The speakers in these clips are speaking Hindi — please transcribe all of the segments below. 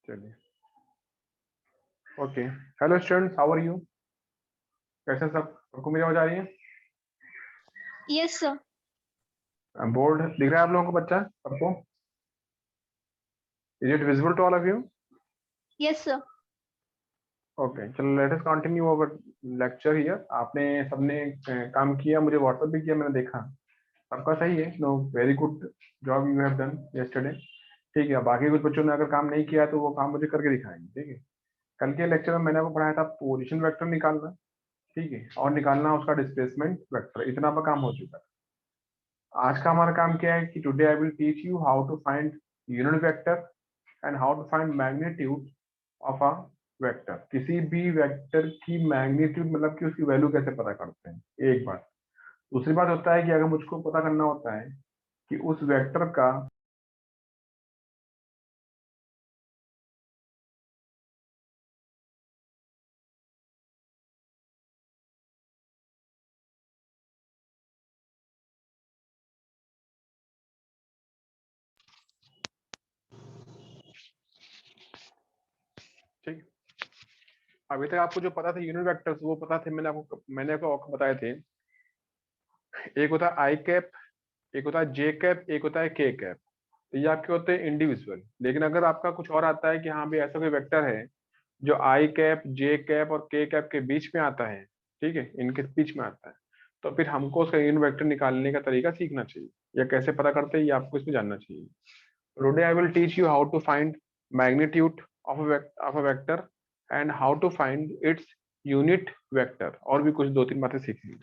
चलिए okay. Hello students, how are you? कैसे सब? सबको मेरी आवाज आ रही है? Yes sir. बोर्ड दिख रहा है आप लोगों को? बच्चा सबको? Is it visible to all of you? Yes sir. Okay, चलो let us continue our lecture here. आपने सबने काम किया, मुझे व्हाट्सएप भी किया, मैंने देखा सबका सही है। No, very good job you have done yesterday. ठीक है, बाकी कुछ बच्चों ने अगर काम नहीं किया तो वो काम मुझे करके दिखाएंगे। ठीक है, कल के लेक्चर में मैंने आपको पढ़ाया था पोजीशन वेक्टर निकालना। ठीक है, और निकालना उसका डिस्प्लेसमेंट वेक्टर। इतना आपका काम हो चुका है। आज का हमारा काम क्या है कि today I will teach you how to find unit vector and how to find magnitude of a vector. किसी भी वेक्टर की मैग्नीट्यूड मतलब कि उसकी वैल्यू कैसे पता करते हैं, एक बात। दूसरी बात होता है कि अगर मुझको पता करना होता है कि उस वेक्टर का ठीक, अभी तक आपको जो पता था यूनिट वेक्टर्स वो पता थे, मैंने आपको बताए थे। एक होता है आई कैप, एक होता है जे कैप, एक होता है के कैप। तो ये आपके होते हैं इंडिविजुअल। लेकिन अगर आपका कुछ और आता है कि हाँ भी ऐसा कोई वेक्टर है जो आई कैप, जे कैप और के कैप के बीच में आता है, ठीक है, इनके बीच में आता है, तो फिर हमको उसका यूनिट वेक्टर निकालने का तरीका सीखना चाहिए, या कैसे पता करते हैं ये आपको इसमें जानना चाहिए। Today I will teach you how to find magnitude of a vector and how to find its unit vector, और भी कुछ दो तीन बातें सीखेंगे।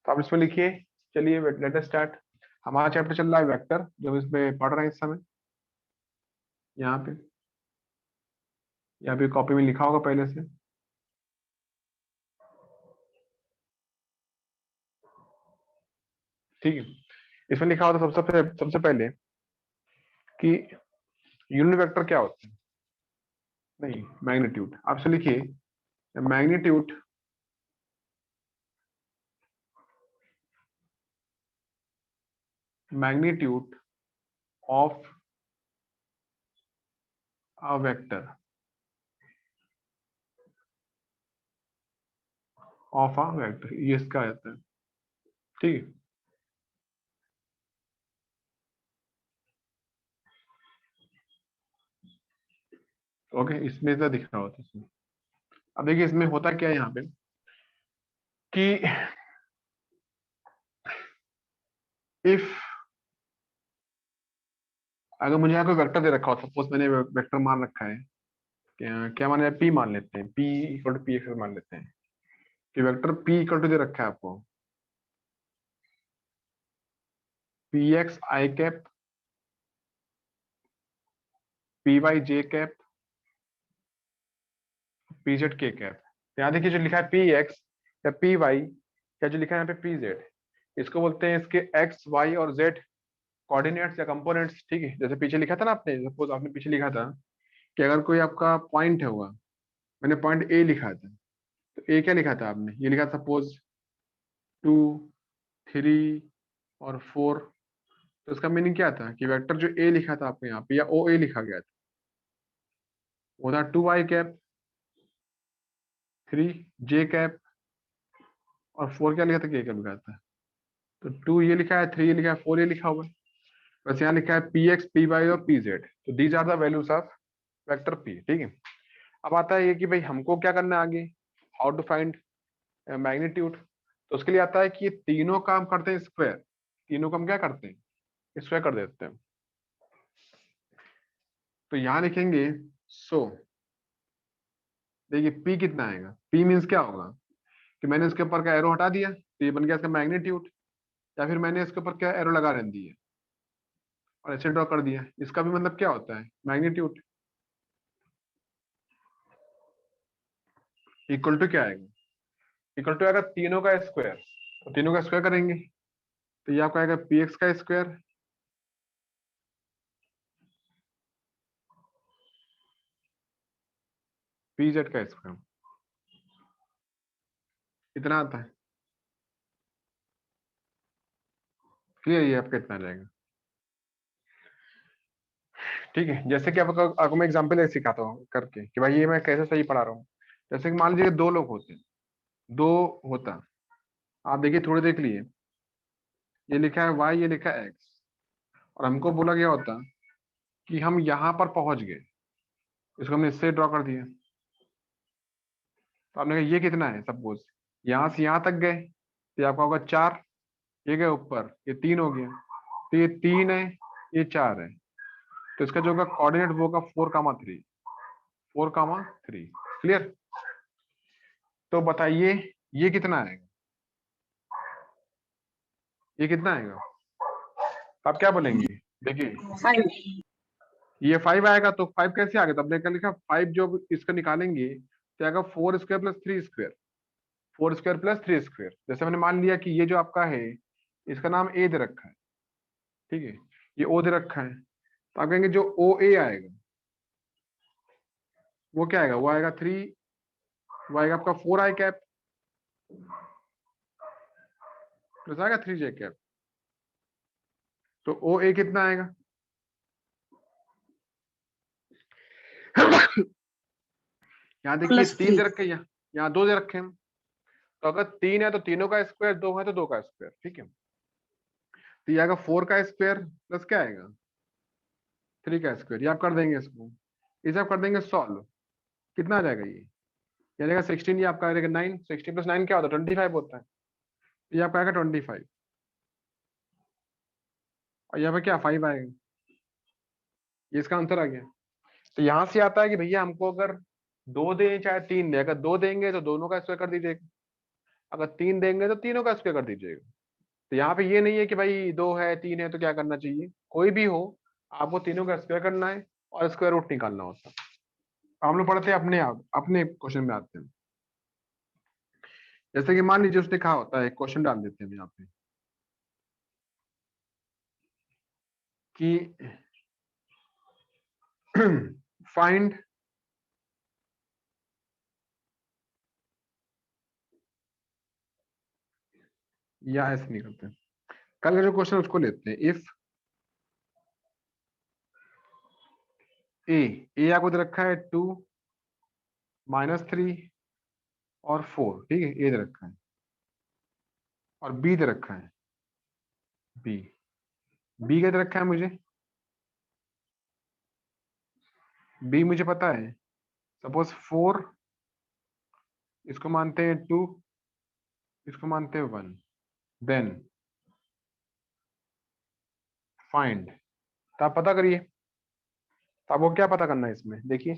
तो आप इसमें लिखिए। चलिए लेट अस स्टार्ट। हमारा चैप्टर चल रहा है वेक्टर, जो हम इसमें पढ़ रहे हैं इस समय। यहाँ पे कॉपी में लिखा होगा पहले से। ठीक है, इसमें लिखा होता सबसे पहले कि यूनिट वेक्टर क्या होता है। नहीं, मैग्नीट्यूड। आप से लिखिए magnitude magnitude of a vector ये इसका आता है। ठीक है, ओके, इसमें ऐसा दिख रहा होता है इसमें। अब देखिए इसमें होता क्या है यहाँ पे कि इफ अगर मुझे यहाँ कोई वेक्टर दे रखा हो, सपोज मैंने वेक्टर मान रखा है, क्या मान पी मान लेते हैं, P equal to P X मान लेते हैं कि वेक्टर पी इक्वल टू दे रखा है आपको, P X I cap, P Y J cap, P Z K cap. यहाँ देखिए जो लिखा है पी एक्स या पी वाई, या जो लिखा है यहाँ पे पी जेड, इसको बोलते हैं इसके एक्स वाई और जेड कोऑर्डिनेट्स या कंपोनेंट्स। ठीक है, जैसे पीछे लिखा था ना आपने, सपोज आपने पीछे लिखा था कि अगर कोई आपका पॉइंट है हुआ, मैंने पॉइंट ए लिखा था, तो ए क्या लिखा था आपने, ये लिखा सपोज 2, 3 और 4। तो इसका मीनिंग क्या था कि वेक्टर जो ए लिखा था आपको यहाँ पे, या ओ ए लिखा गया था, वो था 2 i कैप, 3 j कैप और 4 क्या लिखा था, के कैप लिखा था। तो 2 ये लिखा है, 3 ये लिखा है, 4 ये लिखा हुआ है। बस यहाँ लिखा है पी एक्स, पी वाई और पी जेड। तो these are the values of vector P. ठीक है, अब आता है ये कि भाई हमको क्या करना है आगे, हाउ टू फाइंड मैग्नीट्यूड। तो उसके लिए आता है कि ये तीनों काम करते हैं स्क्वायर। तीनों काम क्या करते हैं, स्क्वायर कर देते हैं। तो यहाँ लिखेंगे सो देखिए पी कितना आएगा, पी मीन्स क्या होगा कि मैंने इसके ऊपर का एरो हटा दिया तो ये बन गया इसका मैग्नीट्यूड, या फिर मैंने इसके ऊपर क्या एरो लगा रहने दी है और ऐसे ड्रॉ कर दिया। इसका भी मतलब क्या होता है, मैग्नीट्यूड इक्वल टू क्या आएगा, इक्वल टू आएगा तीनों का स्क्वायर। तो तीनों का स्क्वायर करेंगे तो ये आपका आएगा पी एक्स का स्क्वायर, पी जेड का स्क्वायर, इतना आता है। क्लियर, ये आपका इतना आ जाएगा। ठीक है, जैसे कि आपको मैं एग्जाम्पल सिखाता हूँ करके कि भाई ये मैं कैसे सही पढ़ा रहा हूँ। जैसे कि मान लीजिए दो लोग होते हैं, दो होता, आप देखिए थोड़ी देख लिए, ये लिखा है y, ये लिखा है x, और हमको बोला गया होता कि हम यहाँ पर पहुंच गए, इसको हमने इससे ड्रॉ कर दिया। तो आपने कहा ये कितना है, सपोज यहाँ से यहाँ तक गए तो ये आपका होगा 4, ये गए ऊपर, ये 3 हो गया, तो ये 3 है, ये 4 है, तो इसका जो होगा कोऑर्डिनेट वो होगा 4,3, 4,3। क्लियर? तो बताइए ये कितना आएगा, ये कितना आएगा, आप क्या बोलेंगे? देखिए ये 5 आएगा, तो 5 कैसे आ गया? तो आपने क्या लिखा, 5 जो इसका निकालेंगे तो आएगा 4² प्लस 3², 4² प्लस 3²। जैसे मैंने मान लिया कि ये जो आपका है इसका नाम ए दे रखा है, ठीक है, ये ओ दे रखा है, तो आप कहेंगे जो ओ ए आएगा वो क्या आएगा, वो आएगा 3, वो आएगा आपका 4i कैप प्लस आएगा 3j कैप। तो ओ ए कितना आएगा? यहाँ देखिए 3 दे रखे हैं, यहाँ 2 दे रखे हैं, तो अगर 3 है तो तीनों का स्क्वायर, 2 है तो 2 का स्क्वायर, ठीक है। तो ये आएगा 4 का स्क्वायर प्लस क्या आएगा 3 का स्क्वायर, ये आप कर देंगे, इसको इसे आप कर देंगे सॉल्व, कितना आ जाएगा ये आ जाएगा 16, ये आपका आ जाएगा 9, 16 प्लस 9 क्या होता है 25 होता है, ये आपका आएगा 25, और यहाँ पे क्या 5 आएगा, ये इसका आंसर आ गया। तो यहाँ से आता है कि भैया हमको अगर 2 दें चाहे 3 दें, अगर 2 देंगे तो दोनों का स्क्वायर कर दीजिएगा, अगर 3 देंगे तो तीनों का स्क्वायर कर दीजिएगा। तो यहाँ पे ये नहीं है कि भाई 2 है 3 है तो क्या करना चाहिए, कोई भी हो आपको तीनों का स्क्वायर करना है और स्क्वायर रूट निकालना होता है। हम लोग पढ़ते हैं अपने आप, अपने क्वेश्चन में आते हैं। जैसे कि मान लीजिए उसने कहा होता है, क्वेश्चन डाल देते हैं यहाँ पे कि फाइंड या ऐसे नहीं करते, कल का जो क्वेश्चन उसको लेते हैं, इफ ए आपको दे रखा है 2 -3 और 4, ठीक है, ए दे रखा है, और बी दे रखा है, बी बी क्या दे रखा है मुझे, बी मुझे पता है, सपोज 4, इसको मानते हैं 2, इसको मानते हैं 1, देन फाइंड, तो आप पता करिए, तो आपको क्या पता करना है इसमें, देखिए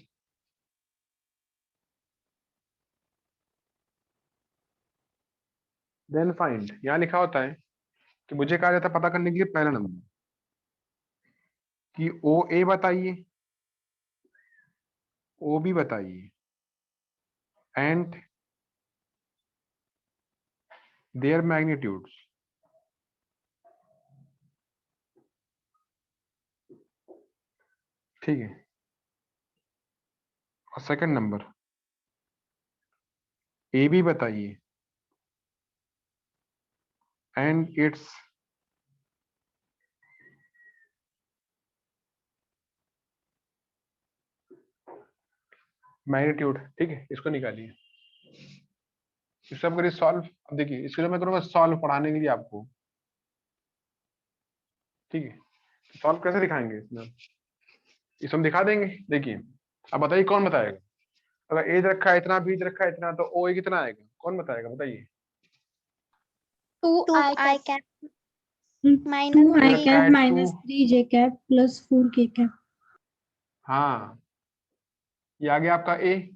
देन फाइंड, यहाँ लिखा होता है कि मुझे कहा जाता है पता करने के लिए पहला नंबर कि ओ ए बताइए, ओ बी बताइए, एंड देयर मैग्नीट्यूड्स, ठीक है। और सेकंड नंबर ए बी बताइए एंड इट्स मैग्नीट्यूड, ठीक है, इसको निकालिए, इस सब करिए सॉल्व। अब देखिए इसको जो मैं करूँगा सॉल्व पढ़ाने के लिए आपको, ठीक है, सॉल्व कैसे दिखाएंगे इसमें, इस हम दिखा देंगे, देखिए अब बताइए कौन बताएगा, अगर एज रखा है इतना, बीज रखा है इतना, तो ओ ए कितना आएगा, कौन बताएगा बताइए। 2i cap two minus i 3 cap है minus 3j cap plus 4k cap. हाँ, ये आ गया आपका ए,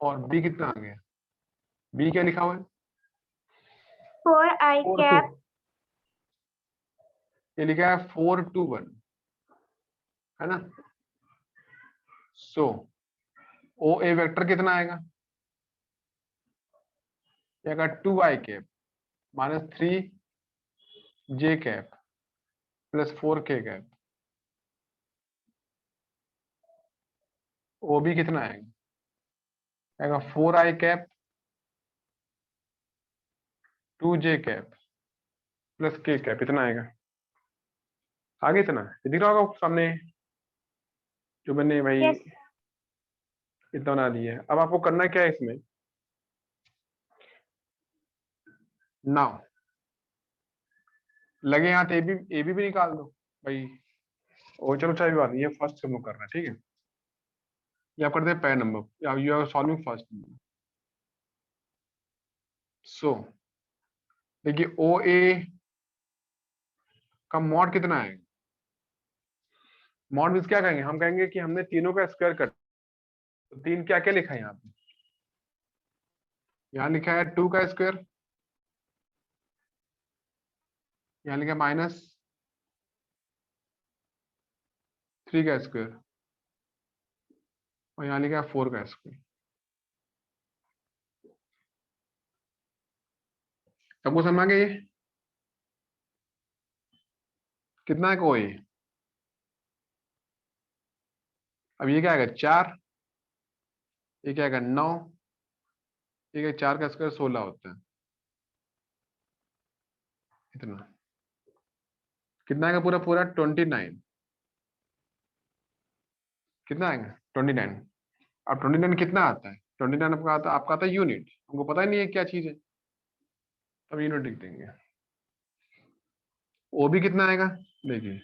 और बी कितना आ गया, बी क्या लिखा हुआ है 4i 4 2, cap ये लिखा है 4 2 1, है ना। सो ओ ए वेक्टर कितना आएगा, ये आएगा 2i cap -3j cap plus 4k cap. O B कितना आएगा 4i cap 2j cap plus K cap, इतना आएगा। आगे इतना ये दिख रहा होगा आपको सामने जो मैंने भाई Yes. इतना बना दिया है। अब आपको करना क्या है इसमें, नाउ लगे यहाँ तो ए बी भी निकाल दो भाई। ओ चलो चाहे बात नहीं, ये फर्स्ट हम लोग कर रहे हैं, ठीक है। ये आप करते हैं पैर number, you are solving first. So देखिए ओ ए का मॉड कितना है। मॉड मीन्स क्या कहेंगे, हम कहेंगे कि हमने तीनों का स्क्वायर कर, तो तीन क्या क्या लिखा है यहाँ पे, यहाँ लिखा है 2 का स्क्वायर, यहाँ लिखा है -3 का स्क्वायर, और यहाँ लिखा है 4 का स्क्वायर। सबको समझ आ गया ये कितना है कोई। अब ये क्या आएगा 4, ये क्या आएगा 9, ये 4 का स्क्वायर 16 होता है, इतना कितना आएगा पूरा पूरा 29, कितना आएगा 29। अब 29 कितना आता है, 29 आपका आता है यूनिट, हमको पता ही नहीं है क्या चीज है, तब यूनिट लिख देंगे। ओ बी कितना आएगा, देखिए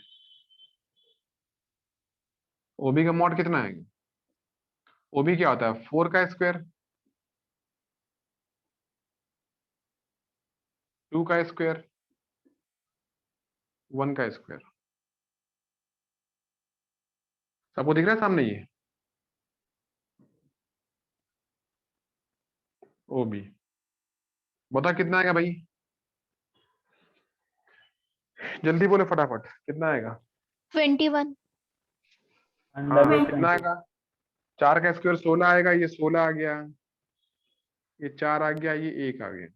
ओ बी का मॉड कितना आएगा, ओ बी क्या होता है 4 का स्क्वायर, 2 का स्क्वायर, 1 का स्क्वायर। सबको दिख रहा है सामने ये ओ बी, बता कितना आएगा भाई, जल्दी बोले फटाफट कितना आएगा। 21. हाँ कितना आएगा, 4 का स्क्वायर 16 आएगा, ये 16 आ गया, ये 4 आ गया, ये 1 आ गया,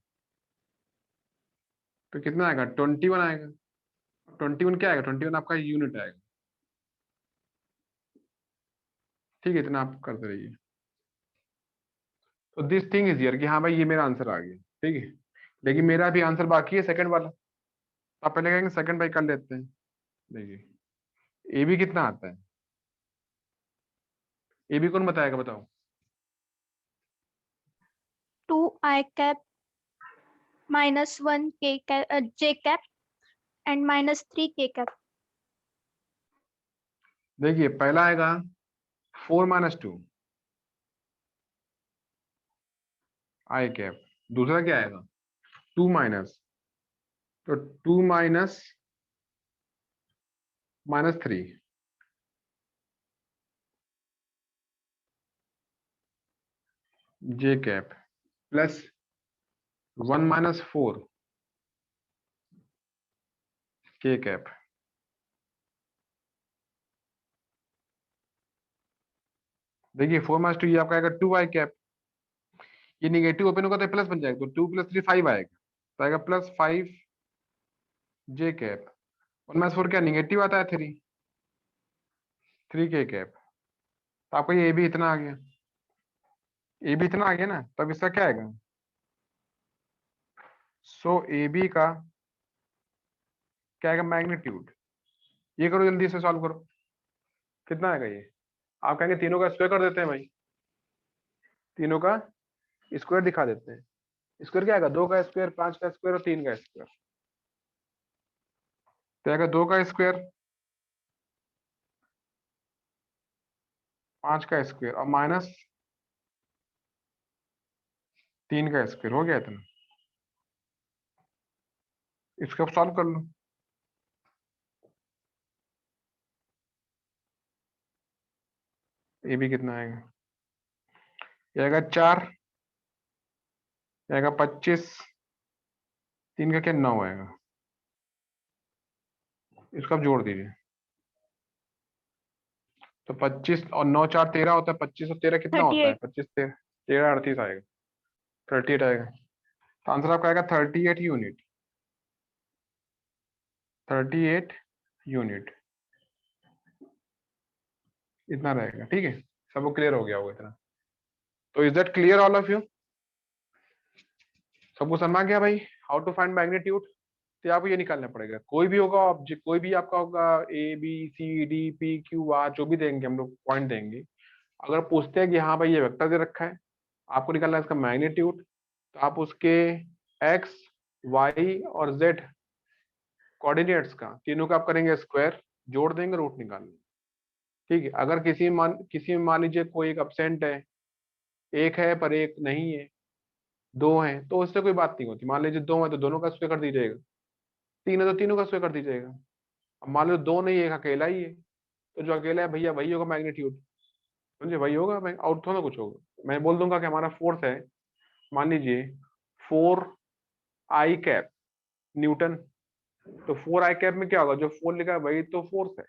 तो कितना आएगा 21 आएगा। 21 क्या आएगा, 21 आपका यूनिट आएगा, ठीक है। इतना आप करते रहिए। तो दिस थिंग इज हियर कि हाँ भाई ये मेरा आंसर आ गया, ठीक है। लेकिन मेरा भी आंसर बाकी है सेकंड वाला, आप पहले कहेंगे सेकंड भाई कर लेते हैं। देखिए ए बी कितना आता है, ए बी कौन बताएगा बताओ। 2i cap -1 k cap j cap and -3 k cap. देखिए पहला आएगा 4 - 2 आई कैप, दूसरा क्या आएगा 2 माइनस, तो 2 माइनस -3, जे कैप प्लस 1 - 4 के कैप। देखिए 4 - 2 ये आपका आएगा 2 आई कैप, ये निगेटिव ओपन होगा तो प्लस बन जाएगा, तो 2 + 3 5 आएगा, तो आएगा +5 जे कैप। 1 - 4 क्या निगेटिव आता है 3 के कैप, तो आपका ये भी इतना आ गया, ए भी इतना आ गया ना, तब इसका क्या आएगा। सो ए बी का क्या आएगा मैग्नीट्यूड, ये करो जल्दी से सॉल्व करो, कितना आएगा ये। आप कहेंगे तीनों का स्क्वायर कर देते हैं भाई, तीनों का स्क्वायर दिखा देते हैं। स्क्वायर क्या आएगा 2 का स्क्वायर, 5 का स्क्वायर और 3 का स्क्वायर, तो आएगा 2 का स्क्वायर, 5 का स्क्वायर और -3 का स्क्वायर, हो गया इतना। इसका सॉल्व कर लो, ये भी कितना आएगा, ये आएगा 4, ये आएगा 25, 3 का क्या 9 आएगा, इसको आप जोड़ दीजिए, तो 25 और 9 4 13 होता है, 25 और 13 कितना होता है 38. 25 13 38 आएगा, 38 आएगा, तो आंसर आपका आएगा 38 यूनिट, 38 यूनिट इतना रहेगा, ठीक है। सबको क्लियर हो गया होगा इतना, तो is that clear all of you, सबको समझ आ गया भाई हाउ टू फाइंड मैग्नीट्यूड। तो आपको ये निकालना पड़ेगा। कोई भी होगा ऑब्जेक्ट, कोई भी आपका होगा ABCDPQR, जो भी देंगे हम लोग पॉइंट देंगे, अगर पूछते हैं कि हाँ भाई ये वेक्टर दे रखा है, आपको निकालना है इसका मैग्नीट्यूड, तो आप उसके x, y और z कोऑर्डिनेट्स का तीनों का आप करेंगे स्क्वायर, जोड़ देंगे, रूट निकालेंगे। ठीक है, अगर किसी में मान लीजिए कोई एक अब्सेंट है, एक है पर एक नहीं है, दो हैं, तो उससे कोई बात नहीं होती। मान लीजिए दो है तो दोनों का स्क्वायर कर दीजिएगा, तीन है तो तीनों का स्क्वायर कर दीजिएगा। अब मान लो दो नहीं है, एक अकेला ही है, तो जो अकेला है भैया वही होगा मैग्नीट्यूड, समझे, वही होगा, और थोड़ा कुछ होगा। मैं बोल दूंगा कि हमारा फोर्स है, मान लीजिए 4 I कैप न्यूटन, तो 4 I कैप में क्या होगा, जो 4 लिखा है वही तो फोर्स है।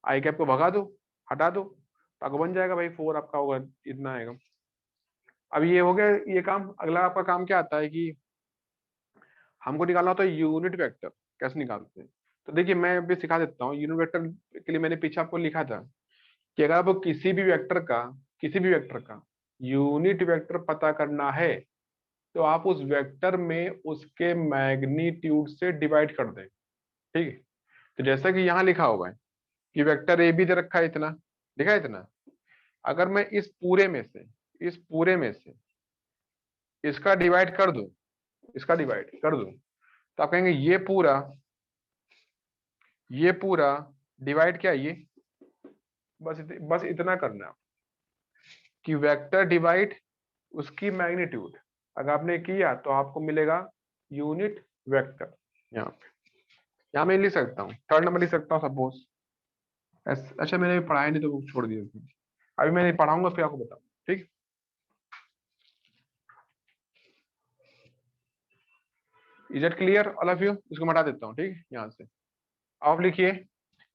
आई कैप को भगा दो, हटा दो, तो आपको बन जाएगा भाई 4 आपका होगा, इतना आएगा। अब ये हो गया ये काम। अगला आपका काम क्या आता है कि हमको निकालना होता है यूनिट वेक्टर। कैसे निकालते हैं, तो देखिए मैं अभी सिखा देता हूँ। यूनिट वेक्टर के लिए मैंने पीछे आपको लिखा था कि अगर आपको किसी भी वेक्टर का यूनिट वेक्टर पता करना है, तो आप उस वेक्टर में उसके मैग्नीट्यूड से डिवाइड कर दें। ठीक है, तो जैसा कि यहाँ लिखा हुआ है कि वेक्टर ए बी दे रखा है इतना, लिखा है इतना, अगर मैं इस पूरे में से इसका डिवाइड कर दूं, तो आप कहेंगे ये पूरा डिवाइड क्या है, ये बस इतना करना है कि वेक्टर डिवाइड उसकी मैग्नीट्यूड। अगर आपने किया तो आपको मिलेगा यूनिट वेक्टर। यहाँ मैं लिख सकता हूँ, थर्ड नंबर लिख सकता हूँ सपोज। अच्छा मैंने अभी पढ़ाया नहीं तो वो छोड़ दिया उसने। अभी मैं पढ़ाऊंगा फिर आपको बताऊँ। ठीक, is it clear all of you? इसको मैं हटा देता हूँ। ठीक है, यहाँ से आप लिखिए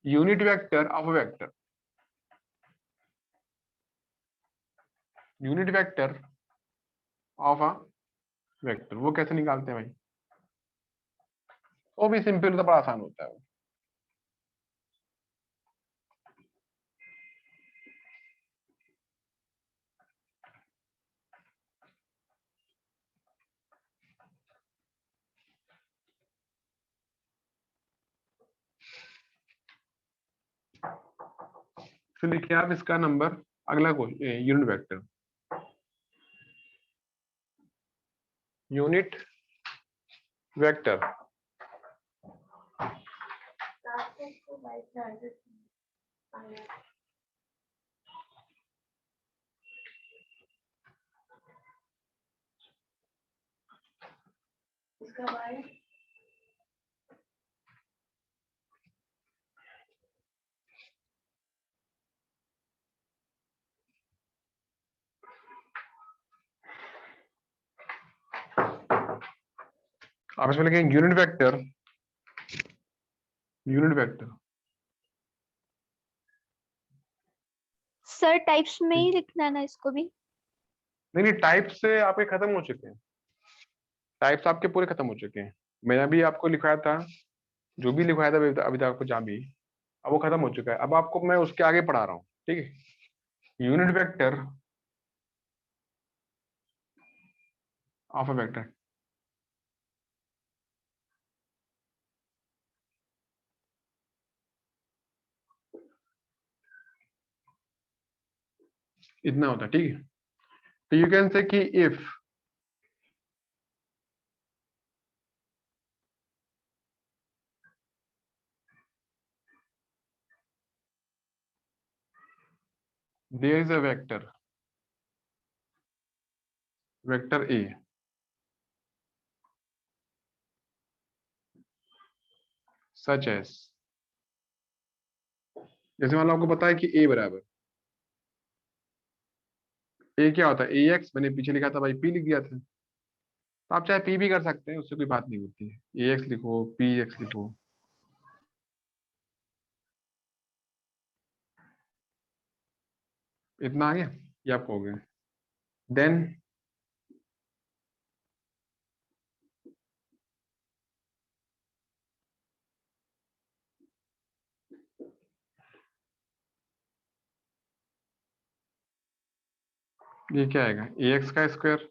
unit vector of vector, unit vector of a vector. वो कैसे निकालते हैं भाई, वो भी सिंपल होता है, बड़ा आसान होता है वो। तो लिखिए आप इसका नंबर, अगला question unit vector, unit vector आप इसमें लिखेंगे यूनिट वेक्टर, सर टाइप्स में ही लिखना है ना इसको भी? नहीं टाइप से आपके खत्म हो चुके हैं, टाइप्स आपके पूरे खत्म हो चुके हैं। मैंने भी आपको लिखवाया था, जो भी लिखवाया था अभी तक आपको, जहाँ भी, अब वो खत्म हो चुका है। अब आपको मैं उसके आगे पढ़ा रहा हूँ। ठीक है, unit vector of a vector. इतना होता है। ठीक है, तो यू कैन से कि if there is a vector A, such as, जैसे मान लो आपको पता है कि ए बराबर, ए क्या होता है, ए एक्स, मैंने पीछे लिखा था भाई, पी लिख दिया था। तो आप चाहे पी भी कर सकते हैं, उससे कोई बात नहीं होती है। ए एक्स लिखो, पी एक्स लिखो। इतना आ गया, ये आपको हो गया। देन ये क्या आएगा, ए एक्स का स्क्वायर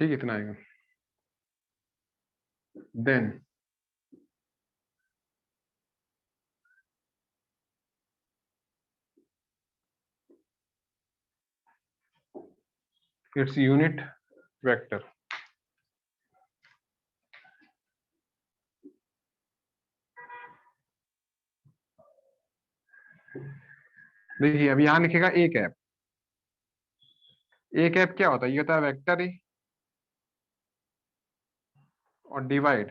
ठीक है, इतना आएगा। Then its unit vector। देखिए अब यहां लिखेगा ए कैप। ए कैप क्या होता है? ये होता है वेक्टर ए और डिवाइड,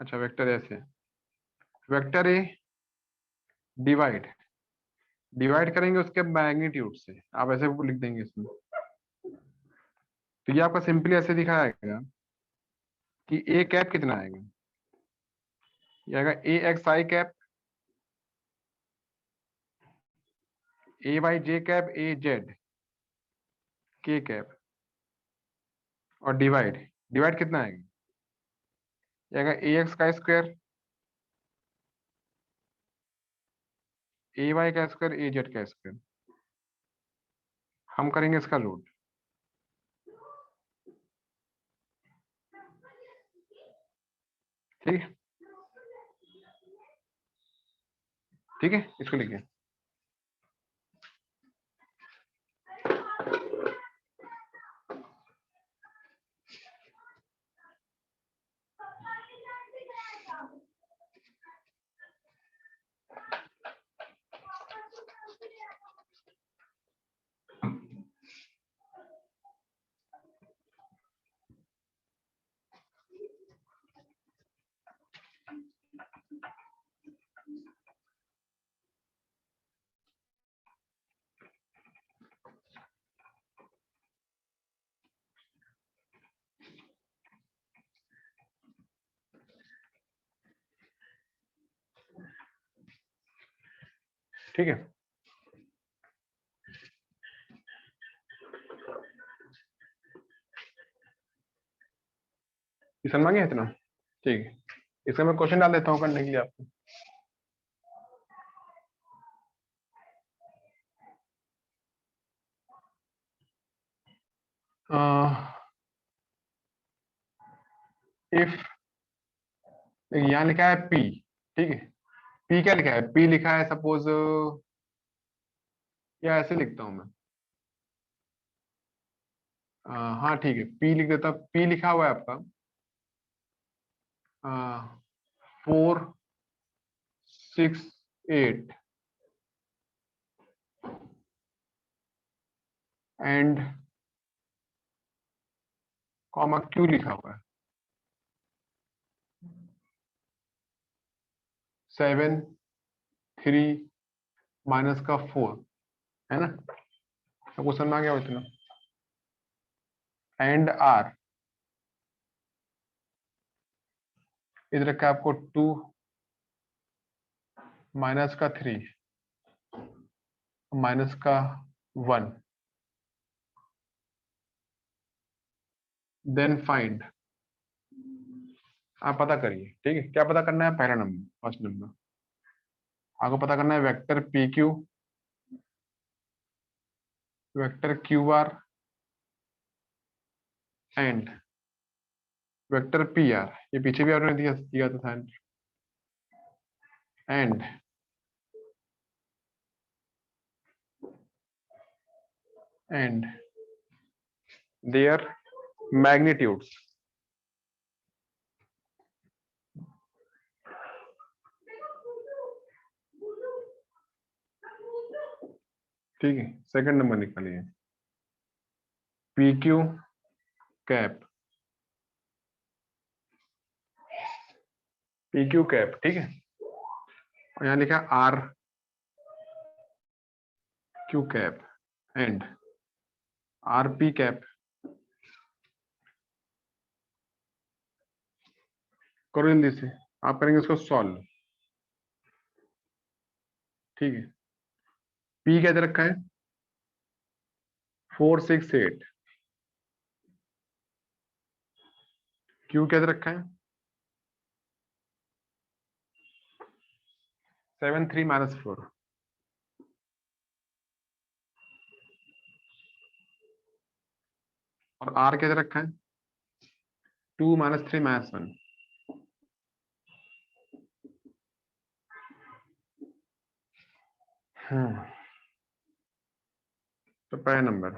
अच्छा वेक्टर ऐसे, वेक्टर ए डिवाइड, डिवाइड करेंगे उसके मैग्नीट्यूड से, आप ऐसे लिख देंगे इसमें। तो ये आपका सिंपली ऐसे दिखाएगा कि ए कैप कितना आएगा, ये आएगा ए x I cap, A Y J cap, A Z K cap, और डिवाइड, डिवाइड कितना आएगा, ये आएगा ए एक्स का स्क्वायर, ए वाई का स्क्वायर, ए जेड का स्क्वायर। हम करेंगे इसका रूट, ठीक है, ठीक है, इसको लिखिए। ठीक है, समझ गए इतना? ठीक है, इसका मैं क्वेश्चन डाल देता हूँ करने के लिए आपको। इफ, यहाँ लिखा है पी, ठीक है, पी क्या लिखा है, पी लिखा है सपोज, या ऐसे लिखता हूं मैं, हाँ ठीक है, पी लिख देता, पी लिखा हुआ है आपका 4 6 8 एंड कॉमा क्यू लिखा हुआ है 7 3 माइनस का 4, है ना, क्वेश्चन में आ गया इतना। एंड आर, इधर का आपको 2 माइनस का 3 माइनस का 1, देन फाइंड, आप पता करिए, ठीक है, क्या पता करना है, पहला नंबर, फर्स्ट नंबर आपको पता करना है vector P Q, vector Q R and vector P R, ये पीछे भी आपने दिया था, एंड देयर मैग्नीट्यूड्स। ठीक है, सेकंड नंबर निकालिए, P Q cap, P Q cap, ठीक है, और यहाँ लिखा R Q cap and R P cap. करो जल्दी से, आप करेंगे इसको सॉल्व, ठीक है, पी क्या दे रखा है 4 6 8, क्यू क्या दे रखा है 7 3 माइनस 4, और आर कैसे रखा है, 2 - 3 - 1। तो पहला नंबर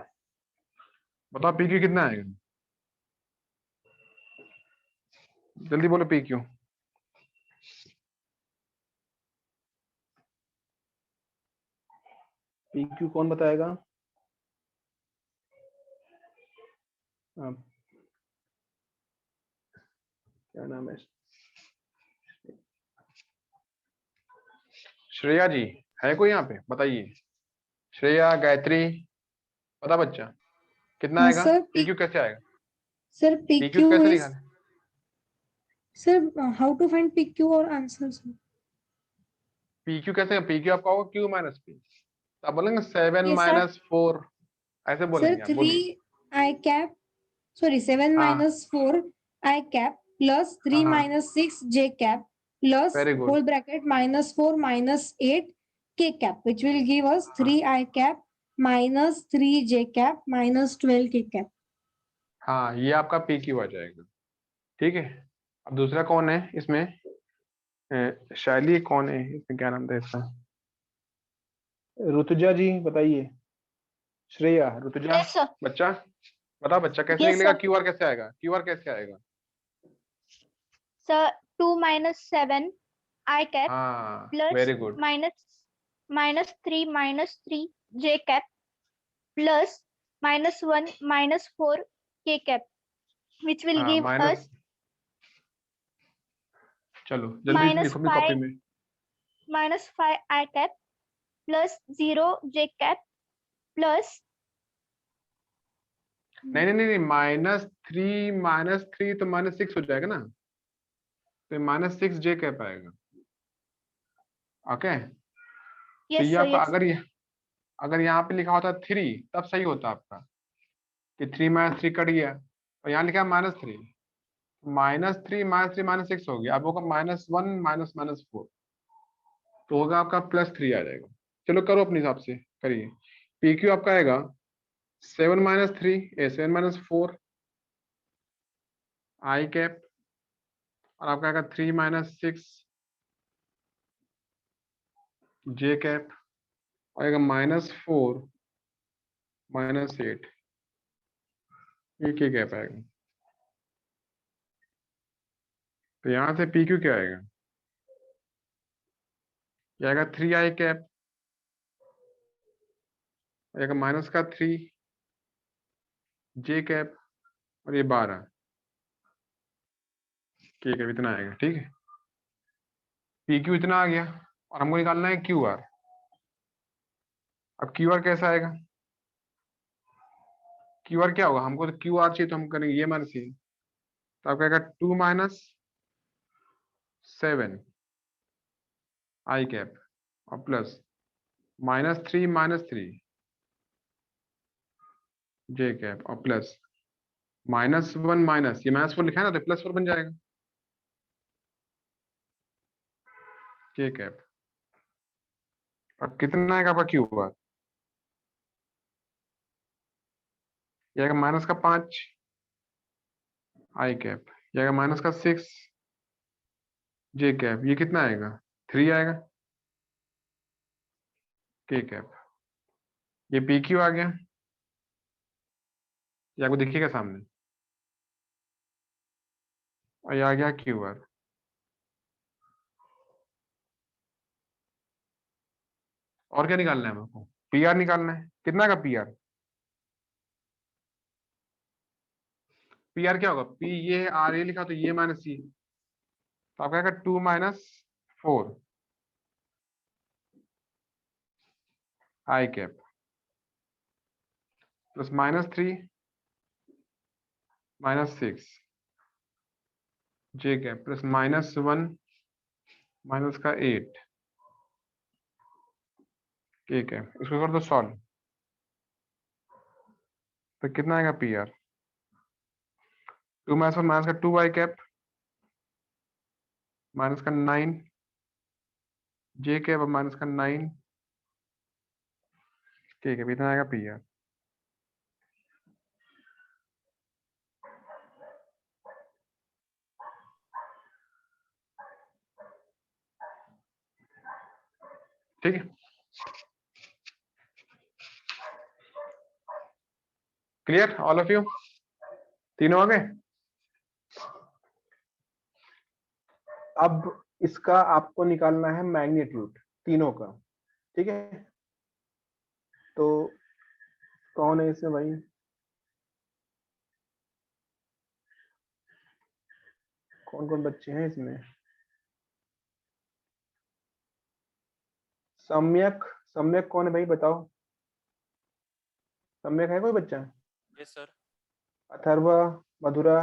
बताओ पी क्यू कितना आएगा, जल्दी बोलो पी क्यू। पी क्यू कौन बताएगा? क्या नाम है? श्रेया जी है कोई यहाँ पे, बताइए। श्रेया, गायत्री, बता बच्चा कितना आएगा, सर पी क्यू कैसे आएगा, सर पी क्यू PQ कैसे is निकाले? sir how to find PQ और आंसर सर? पी क्यू कैसे, पी क्यू आपका होगा क्यू माइनस पी, आप बोलेंगे 7 ये सर - 4, ऐसे सर बोलेंगे आप, 3 बोलिए। I cap sorry 7 हाँ - 4 I cap plus 3 हाँ, - 6 J cap plus very good. whole bracket -4 - 8 K cap which will give us 3 I cap minus 3 J cap minus 12 K cap. हाँ ये आपका पी क्यू आ जाएगा, ठीक है। अब दूसरा कौन है इसमें, शैली कौन है इसमें, क्या नाम था इसका, ऋतुजा जी बताइए। Shreya, Rutuja, Yes, sir. बच्चा बता बच्चा कैसे Yes, निकलेगा, sir. क्यू आर कैसे आएगा, क्यू आर कैसे आएगा? Sir, 2 minus 7 I cap हाँ plus very good. minus 3 minus 3 J cap plus -1 -4 K cap, which will हाँ give माइनस, us चलो जल्दी से लिखो अपनी कॉपी -5 में। I cap plus 0 J cap plus नहीं नहीं नहीं, -3 तो -6 हो जाएगा ना, तो -6 जे कैप आएगा। ओके, तो yes ये sir, आपका yes अगर ये, अगर यहाँ पे लिखा होता 3 तब सही होता आपका, कि 3 - 3 कट गया, और यहाँ लिखा है -3, -3 -3 -6 हो गया, अब होगा -1 -4, तो होगा आपका +3 आ जाएगा। चलो करो अपने हिसाब से करिए, पी क्यू आपका आएगा 7 - 3 7 - 4 आई कैप, और आपका आएगा 3 - 6 जे कैप, आएगा -4 -8, ये के कैप आएगा। तो यहाँ से पी क्यू क्या आएगा, ये आएगा 3 आई कैप, आएगा -3 जे कैप, और ये 12 के कैप, इतना आएगा, ठीक है। पी क्यू इतना आ गया, और हमको निकालना है क्यू आर। अब क्यू आर कैसा आएगा, क्यू आर क्या होगा, हमको तो क्यू आर चाहिए, तो हम करेंगे ये माइनस ये, तो आपका आएगा 2 - 7 आई कैप, और प्लस -3 - 3 जे कैप, और प्लस -1 माइनस, ये -4 लिखा है ना, तो +4 बन जाएगा के कैप। अब कितना आएगा आपका क्यू आर, ये आएगा -5 आई कैप, ये आएगा -6 जे कैप, ये कितना आएगा 3 आएगा के कैप। ये पी क्यू आ गया, ये आपको दिखेगा सामने, और ये आ गया क्यू आर। और क्या निकालना है हमको, पी आर निकालना है, कितना का पी आर, पी आर क्या होगा, पी ये आर ए लिखा, तो ये माइनस ये, तो आपका आएगा 2 - 4 आई कैप, प्लस -3 -6 जे कैप, प्लस -1 -8 के कैप। इसको कर दो सॉल्व, तो कितना आएगा पी आर, 2 - 1 -2 आई कैप, -9 जे कैप, और -9 के कैप, इतना आएगा पी आर। ठीक है, क्लियर ऑल ऑफ यू, तीनों आ गए। अब इसका आपको निकालना है मैग्नीट्यूड तीनों का, ठीक है। तो कौन है इसमें भाई, कौन कौन बच्चे हैं इसमें? सम्यक, सम्यक कौन है भाई बताओ, सम्यक है कोई बच्चा? Yes sir. अथर्व, मधुरा,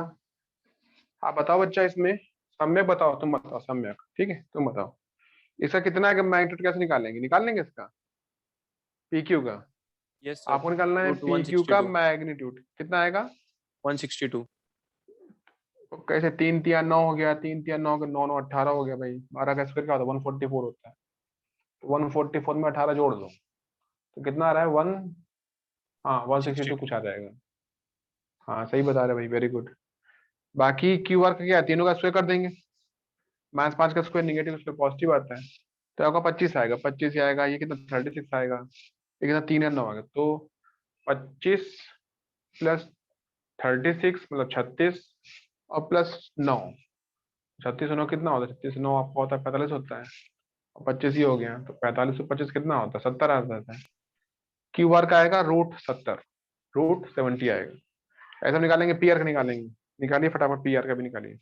हाँ बताओ बच्चा इसमें, सम्यक बताओ, तुम बताओ सम्यक, ठीक है तुम बताओ इसका कितना है, मैग्नीट्यूड कैसे निकालेंगे, निकाल लेंगे इसका पीक्यू का? Yes sir. आपको निकालना है रूट पीक्यू का 162 मैग्नीट्यूड, कितना आएगा? 162। तो कैसे 3 3 9 हो गया, 3 3 9 हो गया, 9 9 18 हो गया भाई, 12 का स्क्वायर क्या होता है 144 होता है, तो 144 में 18 जोड़ दो तो कितना आ रहा है 1, हाँ 162 कुछ आ जाएगा। हाँ सही बता रहे भाई, वेरी गुड। बाकी क्यू आर का क्या है, तीनों का स्क्वायर कर देंगे, -5 का स्क्वायर नेगेटिव स्क्वायर पॉजिटिव आता है, तो आपका 25 आएगा, 25 ही आएगा, ये कितना 36 आएगा, ये कितना 3 या 9 आएगा, तो 25 प्लस 36 मतलब 36 और प्लस 9, 36 9 कितना होता है, 36 9 आपका होता है 45 होता है, और 25 ही हो गया, तो 45 और 25 कितना होता है 70 आ जाता है। क्यू आर का आएगा √70, √70 आएगा। ऐसा निकालेंगे, पी आर का निकालेंगे, निकालिए फटाफट पी आर का भी निकालिए।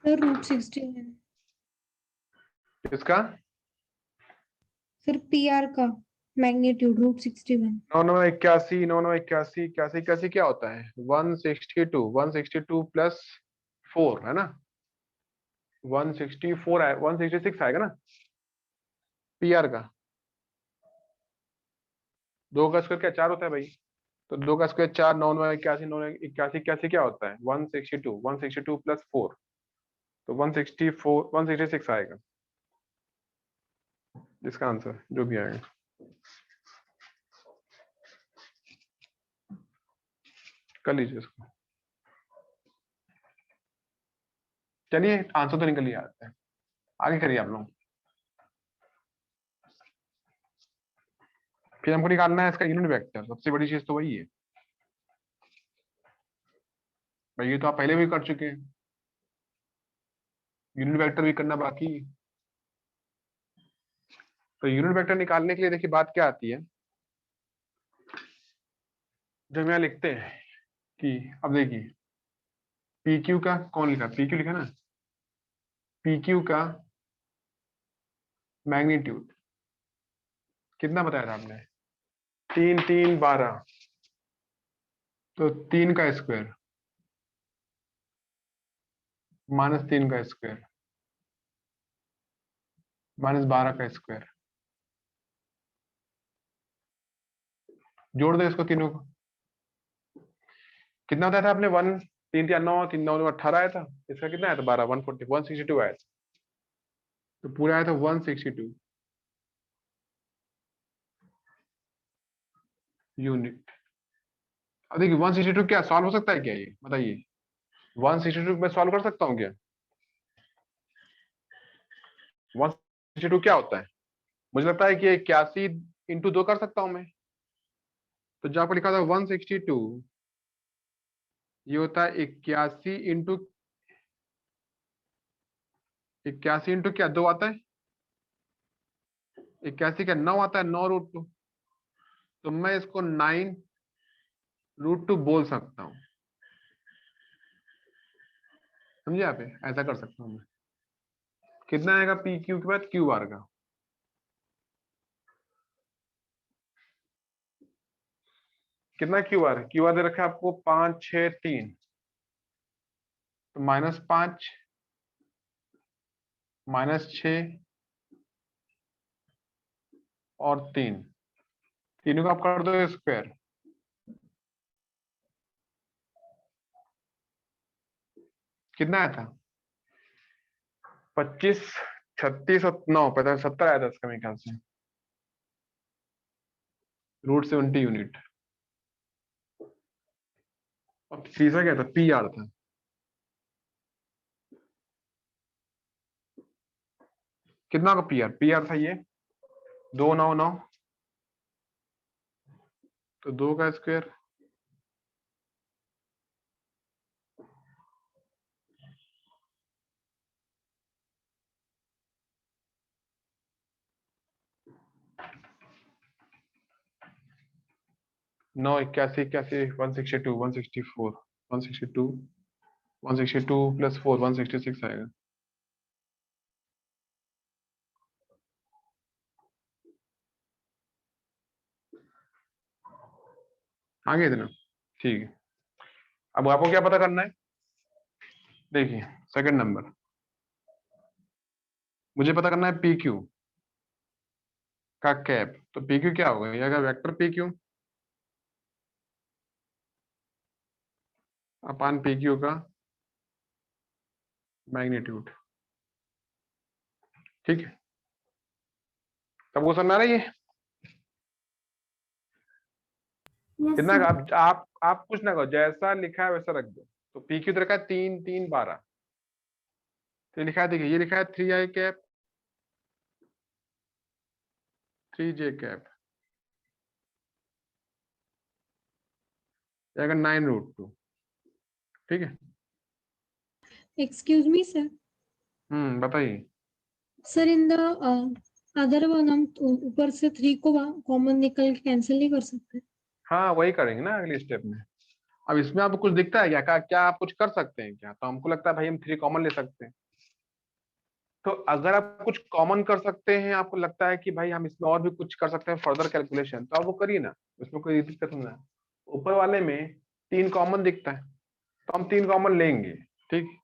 सर √61 इसका सर, PR का मैग्नीट्यूड √61। 9 9 81, 9 9 81, 81 81 क्या होता है 162, 162 प्लस 4 है ना, 164 आए, 166 आएगा ना पी आर का। 2 का स्क्वायर क्या 4 होता है भाई, तो 2 का स्क्वायर 4, 9 9 81, 9 81 81 क्या होता है 162, 162 प्लस 4, तो 164 166 आएगा इसका आंसर जो भी आएगा। कर लीजिए इसको, चलिए आंसर तो निकल ही आते हैं, आगे करिए आप लोग। फिर हमको निकालना है इसका यूनिट वेक्टर, सबसे बड़ी चीज तो वही है भाई, ये तो आप पहले भी कर चुके हैं, यूनिट वेक्टर भी करना बाकी है। तो यूनिट वेक्टर निकालने के लिए देखिए बात क्या आती है, जब हम यहाँ लिखते हैं कि अब देखिए पी क्यू का कौन लिखा, पी क्यू लिखा ना, पी क्यू का मैग्नीट्यूड कितना बताया था आपने, 3 3 12, तो 3 का स्क्वायर -3 का स्क्वायर -12 का स्क्वायर, जोड़ दो इसको तीनों को, कितना बताया था आपने 1 3 3 9 3 9 18 आया था, इसका कितना आया था 12 140 162 आया था, तो पूरा आया था 162 यूनिट। अब देखिए 162 क्या सॉल्व हो सकता है क्या, ये बताइए 162 में सॉल्व कर सकता हूँ क्या, 162 क्या होता है, मुझे लगता है कि 81 इंटू 2 कर सकता हूं मैं, तो जहां पर लिखा था 162, ये होता है 81 इंटू, 81 इंटू क्या 2 आता है, 81 का 9 आता है, 9 √2, तो मैं इसको 9 √2 बोल सकता हूँ, समझे आप, ऐसा कर सकता हूँ मैं। कितना आएगा पी क्यू के बाद क्यू आर का, कितना क्यू आर दे रखा है आपको 5 6 3, तो -5 -6 और 3, तीनों का आप कर दो स्क्वायर, कितना आया था 25 36 और 9 15 70 आया था इसका मेरे ख्याल से, √70 यूनिट। और तीसरा क्या था पी आर था, कितना का पी आर था ये 299, तो 2 का स्क्वायर नौ 81 81 162 164 162 162 प्लस 4 166 आएगा। आगे इतना ठीक है। अब आपको क्या पता करना है, देखिए सेकंड नंबर मुझे पता करना है पी क्यू का कैप। तो पी क्यू क्या होगा, ये अगर वेक्टर पी क्यू अपान पी क्यू का मैग्नीट्यूड। ठीक है, सबको समझ में आ रही है? कितना आप कुछ ना करो, जैसा लिखा है वैसा रख दो। तो पी क्यू तो रखा है 3 3 12, तो लिखा है, देखिए ये लिखा है 3 आई कैप 3 जे कैप, जाएगा 9√2। ठीक है, Excuse me, sir. बताइए। Sir, in the other one हम ऊपर से 3 को कॉमन निकल के कैंसिल नहीं कर सकते? हाँ वही करेंगे ना अगले स्टेप में। अब इसमें आपको कुछ दिखता है क्या आप कुछ कर सकते हैं क्या? तो हमको लगता है भाई हम 3 कॉमन ले सकते हैं। तो अगर आप कुछ कॉमन कर सकते हैं, आपको लगता है कि भाई हम इसमें और भी कुछ कर सकते हैं फर्दर कैलकुलेशन, तो आप वो करिए ना, उसमें कोई दिक्कत नहीं है। ऊपर वाले में 3 कॉमन दिखता है, तो हम 3 कॉमन लेंगे। ठीक,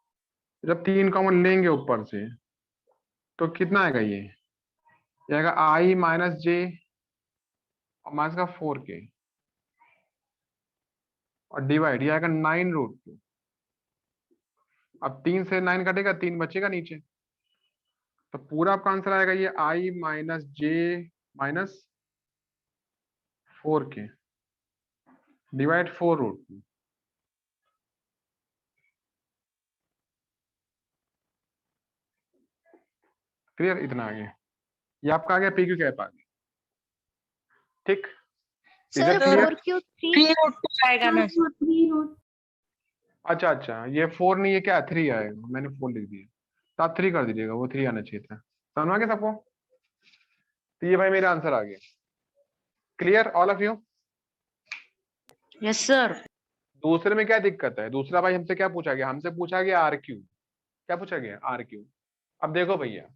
जब 3 कॉमन लेंगे ऊपर से, तो कितना आएगा, ये आएगा आई माइनस जे और माइनस का 4k और डिवाइड, ये आएगा 9√2। अब 3 से 9 कटेगा, 3 बचेगा नीचे, तो पूरा आपका आंसर आएगा ये आई माइनस जे माइनस 4k डिवाइड 4√2। क्लियर, इतना आ गया। ये आपका आ गया पी क्यू कैप आ गया। ठीक, सर इधर क्लियर। 4Q3 आएगा ना। अच्छा, ये 4 नहीं, ये क्या 3 आएगा, मैंने 4 लिख दिया, तो आप 3 कर दीजिएगा, वो 3 आना चाहिए था। समझ आ गया सबको? तो ये भाई मेरा आंसर आ गया। Clear all of you? Yes sir. दूसरे में क्या दिक्कत है? दूसरा भाई हमसे क्या पूछा गया, हमसे पूछा गया आर क्यू। क्या पूछा गया, आर क्यू। अब देखो भैया,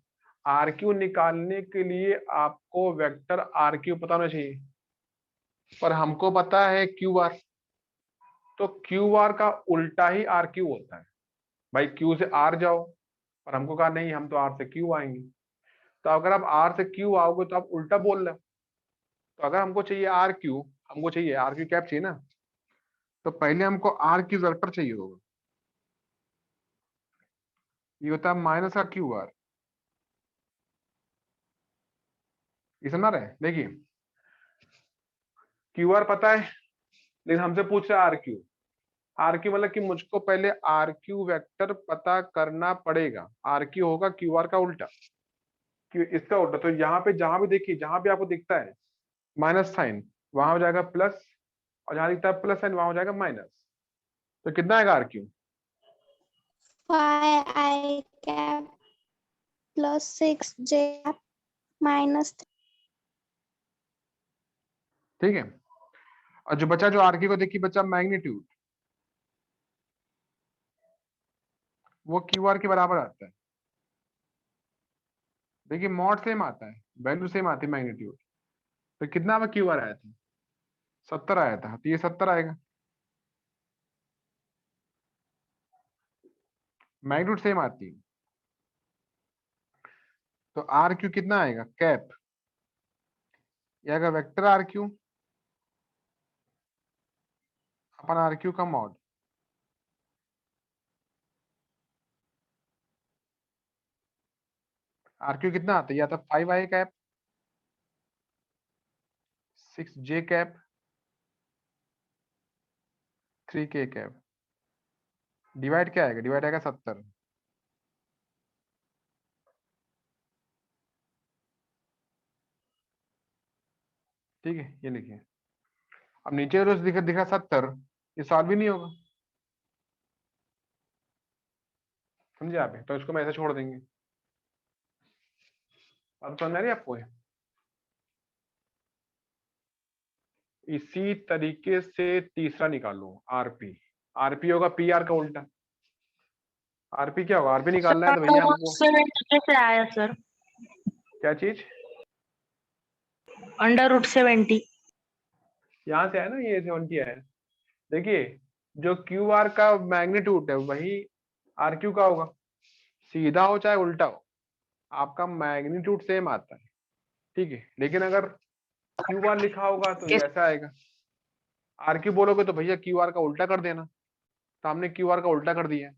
आर क्यू निकालने के लिए आपको वेक्टर आर क्यू पता होना चाहिए, पर हमको पता है क्यू आर। तो क्यू आर का उल्टा ही आर क्यू होता है। भाई क्यू से आर जाओ, पर हमको कहा नहीं, हम तो आर से क्यू आएंगे। तो अगर आप आर से क्यू आओगे तो आप उल्टा बोल रहे हो। तो अगर हमको चाहिए आर क्यू, हमको चाहिए आर क्यू कैप चाहिए ना, तो पहले हमको आर क्यू वेक्टर चाहिए होगा। ये होता है माइनस का क्यू आर। ये समझ रहे हैं? देखिए क्यू आर पता है, लेकिन हमसे पूछ रहा है आर क्यू। आर क्यू मतलब कि मुझको पहले आर क्यू वेक्टर पता करना पड़ेगा। आर क्यू होगा क्यू आर का उल्टा, क्यू इसका उल्टा। तो यहाँ पे जहां भी देखिए, जहां भी आपको दिखता है माइनस साइन, वहां हो जाएगा प्लस, और जहां दिखता है प्लस साइन वहां हो जाएगा माइनस। तो कितना आएगा R Q? 5I cap plus 6J cap minus 3. ठीक है, और जो बचा, जो आर क्यू को देखिए बचा मैग्नीट्यूड, वो क्यू आर के बराबर आता है। देखिए मॉड सेम आता है, वैल्यू सेम आती है मैग्नीट्यूड। तो कितना में क्यू आर आया था, 70 आया था, तो ये 70 आएगा। मैग्नीट्यूड सेम आती है, तो आर क्यू कितना आएगा, कैप, ये आएगा वेक्टर आर क्यू अपन आर क्यू का मॉड। आर क्यू कितना आता है, या तो 5i cap 6j cap 3k cap, divide क्या आएगा, डिवाइड आएगा 70। ठीक है, ये लिखिए। अब नीचे रोज दिखा 70, ये सॉल्व ही नहीं होगा, समझे आप? तो इसको मैं ऐसे छोड़ देंगे। अब समझ आ रही है आपको? इसी तरीके से तीसरा निकालो, आरपी। आरपी होगा पी आर का उल्टा। आरपी क्या होगा? आरपी निकालना है तो भैया हमको 70 कैसे आया सर? क्या चीज? √70। यहाँ से आया ना, ये 70 आया। देखिए, जो क्यू आर का मैग्नीट्यूड है वही आर क्यू का होगा, सीधा हो चाहे उल्टा हो, आपका मैग्नीट्यूड सेम आता है, ठीक है। लेकिन अगर क्यू आर लिखा होगा तो ये ऐसा आएगा। आर क्यू बोलोगे तो भैया क्यू आर का उल्टा कर देना, तो हमने क्यू आर का उल्टा कर दिया।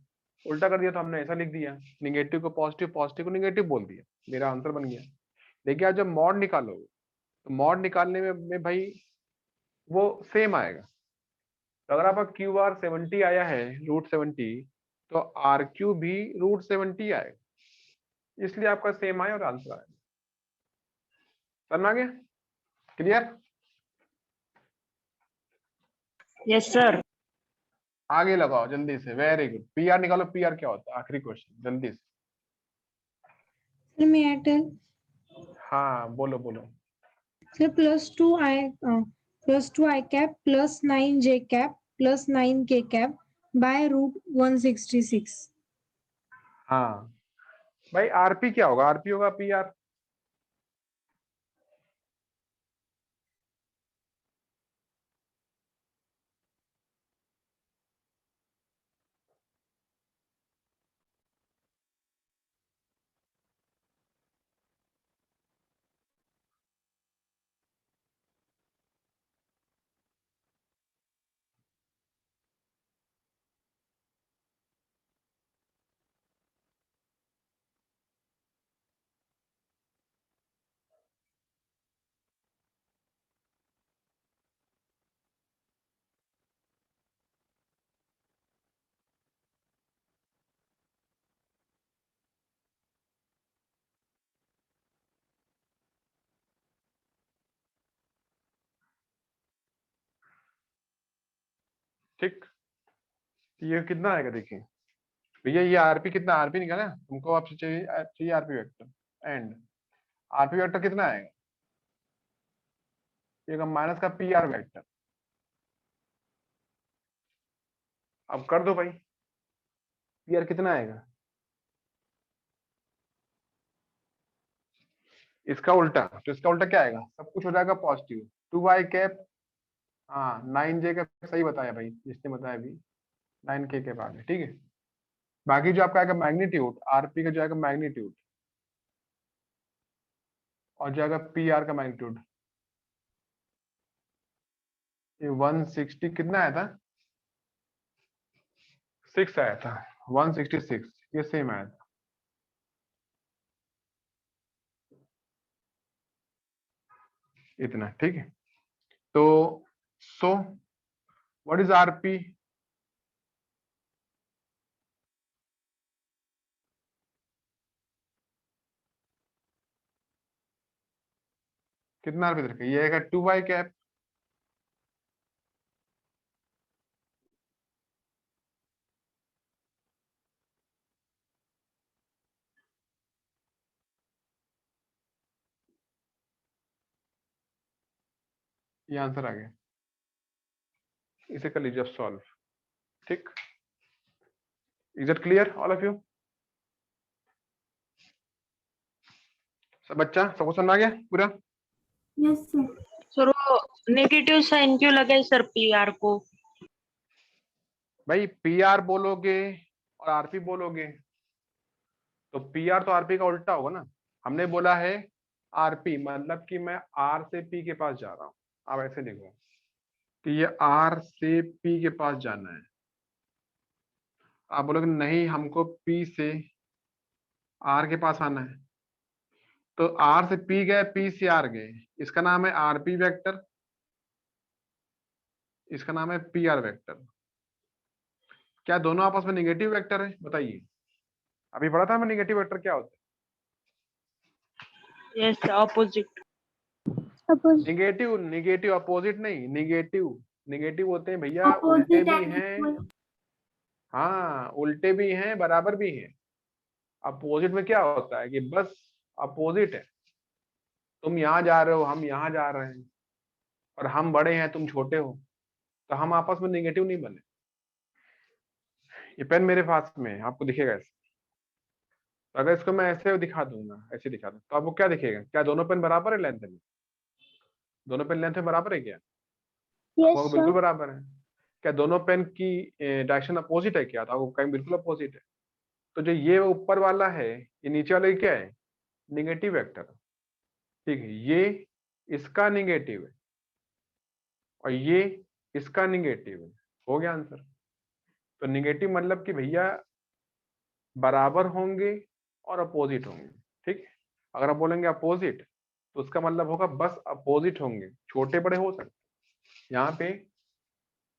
उल्टा कर दिया तो हमने ऐसा लिख दिया, निगेटिव को पॉजिटिव, पॉजिटिव को निगेटिव बोल दिया, मेरा आंसर बन गया। लेकिन आप जब मॉड निकालोगे तो मॉड निकालने में भाई वो सेम आएगा। तो अगर आपका क्यू आर 70 आया है, √70, तो आर क्यू भी √70 आएगा, इसलिए आपका सेम आया और आंसर आया। समझ आ गया? क्लियर? Yes sir. आगे लगाओ जल्दी से, वेरी गुड। पी आर निकालो, पी आर क्या होता है? आखिरी क्वेश्चन जल्दी से। Sir, may I tell? हाँ बोलो बोलो। Sir, plus 2 I cap plus 9 J cap plus 9 K cap by √166. हाँ भाई, आरपी क्या होगा? आरपी होगा पी आर। ठीक, ये कितना आएगा देखिए भैया, ये आरपी कितना? आरपी निकाला तुमको, आपसे चाहिए RP vector. And RP vector कितना आएगा? ये माइनस का पी आर वेक्टर। अब कर दो भाई, पी आर कितना आएगा? इसका उल्टा, तो इसका उल्टा क्या आएगा? सब कुछ हो जाएगा पॉजिटिव। 2 i कैप, हाँ 9j का सही बताया भाई जिसने बताया अभी, 9k के बाद, ठीक है। बाकी जो आपका आएगा मैग्नीट्यूड, आरपी का जो आएगा मैग्नीट्यूड, और जो आएगा पी आर का मैग्नीट्यूड, ये 160 कितना आया था? 6 आया था, 166, ये सेम आया था। इतना, ठीक है। तो सो व्हाट इज आरपी? कितना आरपी रखा? ये आएगा 2 i कैप, ये आंसर आ गया। इसे कर लीजिए सॉल्व, ठीक। Is it clear all of you? सब बच्चा सबको समझ आ गया पूरा? Yes, sir. सर वो नेगेटिव साइन क्यों लगे सर PR को? भाई पी आर बोलोगे और आरपी बोलोगे तो पी आर तो आरपी का उल्टा होगा ना। हमने बोला है आरपी, मतलब कि मैं आर से पी के पास जा रहा हूं। आप ऐसे देखो कि ये आर से पी के पास जाना है, आप बोलोगे नहीं हमको पी से आर के पास आना है, तो आर से पी गए, पी से आर गए, इसका नाम है आरपी वेक्टर, इसका नाम है पी आर वेक्टर। क्या दोनों आपस में निगेटिव वेक्टर है? बताइए, अभी पढ़ा था हमें निगेटिव वेक्टर क्या होता है। Yes opposite. Suppose negative, negative opposite नहीं, निगेटिव, निगेटिव होते हैं भैया उल्टे भी हैं, हाँ उल्टे भी हैं बराबर भी हैं। अपोजिट में क्या होता है कि बस अपोजिट है, तुम यहाँ जा रहे हो हम यहाँ जा रहे हैं, और हम बड़े हैं तुम छोटे हो, तो हम आपस में निगेटिव नहीं बने। ये पेन मेरे पास में है, आपको दिखेगा ऐसे, तो अगर इसको मैं ऐसे दिखा दूंगा, ऐसे दिखा दूं, तो आपको क्या दिखेगा? क्या दोनों पेन बराबर है लेंथ में? दोनों पेन लेंथ में बराबर है क्या? yes आपको sir. बिल्कुल बराबर है। क्या दोनों पेन की डायरेक्शन अपोजिट है क्या? तो आपको कहीं बिल्कुल अपोजिट है। तो जो ये ऊपर वाला है, ये नीचे वाला क्या है? निगेटिव वेक्टर, ठीक है, ये इसका निगेटिव है और ये इसका निगेटिव है। हो गया आंसर। तो निगेटिव मतलब कि भैया बराबर होंगे और अपोजिट होंगे, ठीक है। अगर आप बोलेंगे अपोजिट तो उसका मतलब होगा बस अपोजिट होंगे, छोटे बड़े हो सकते। यहाँ पे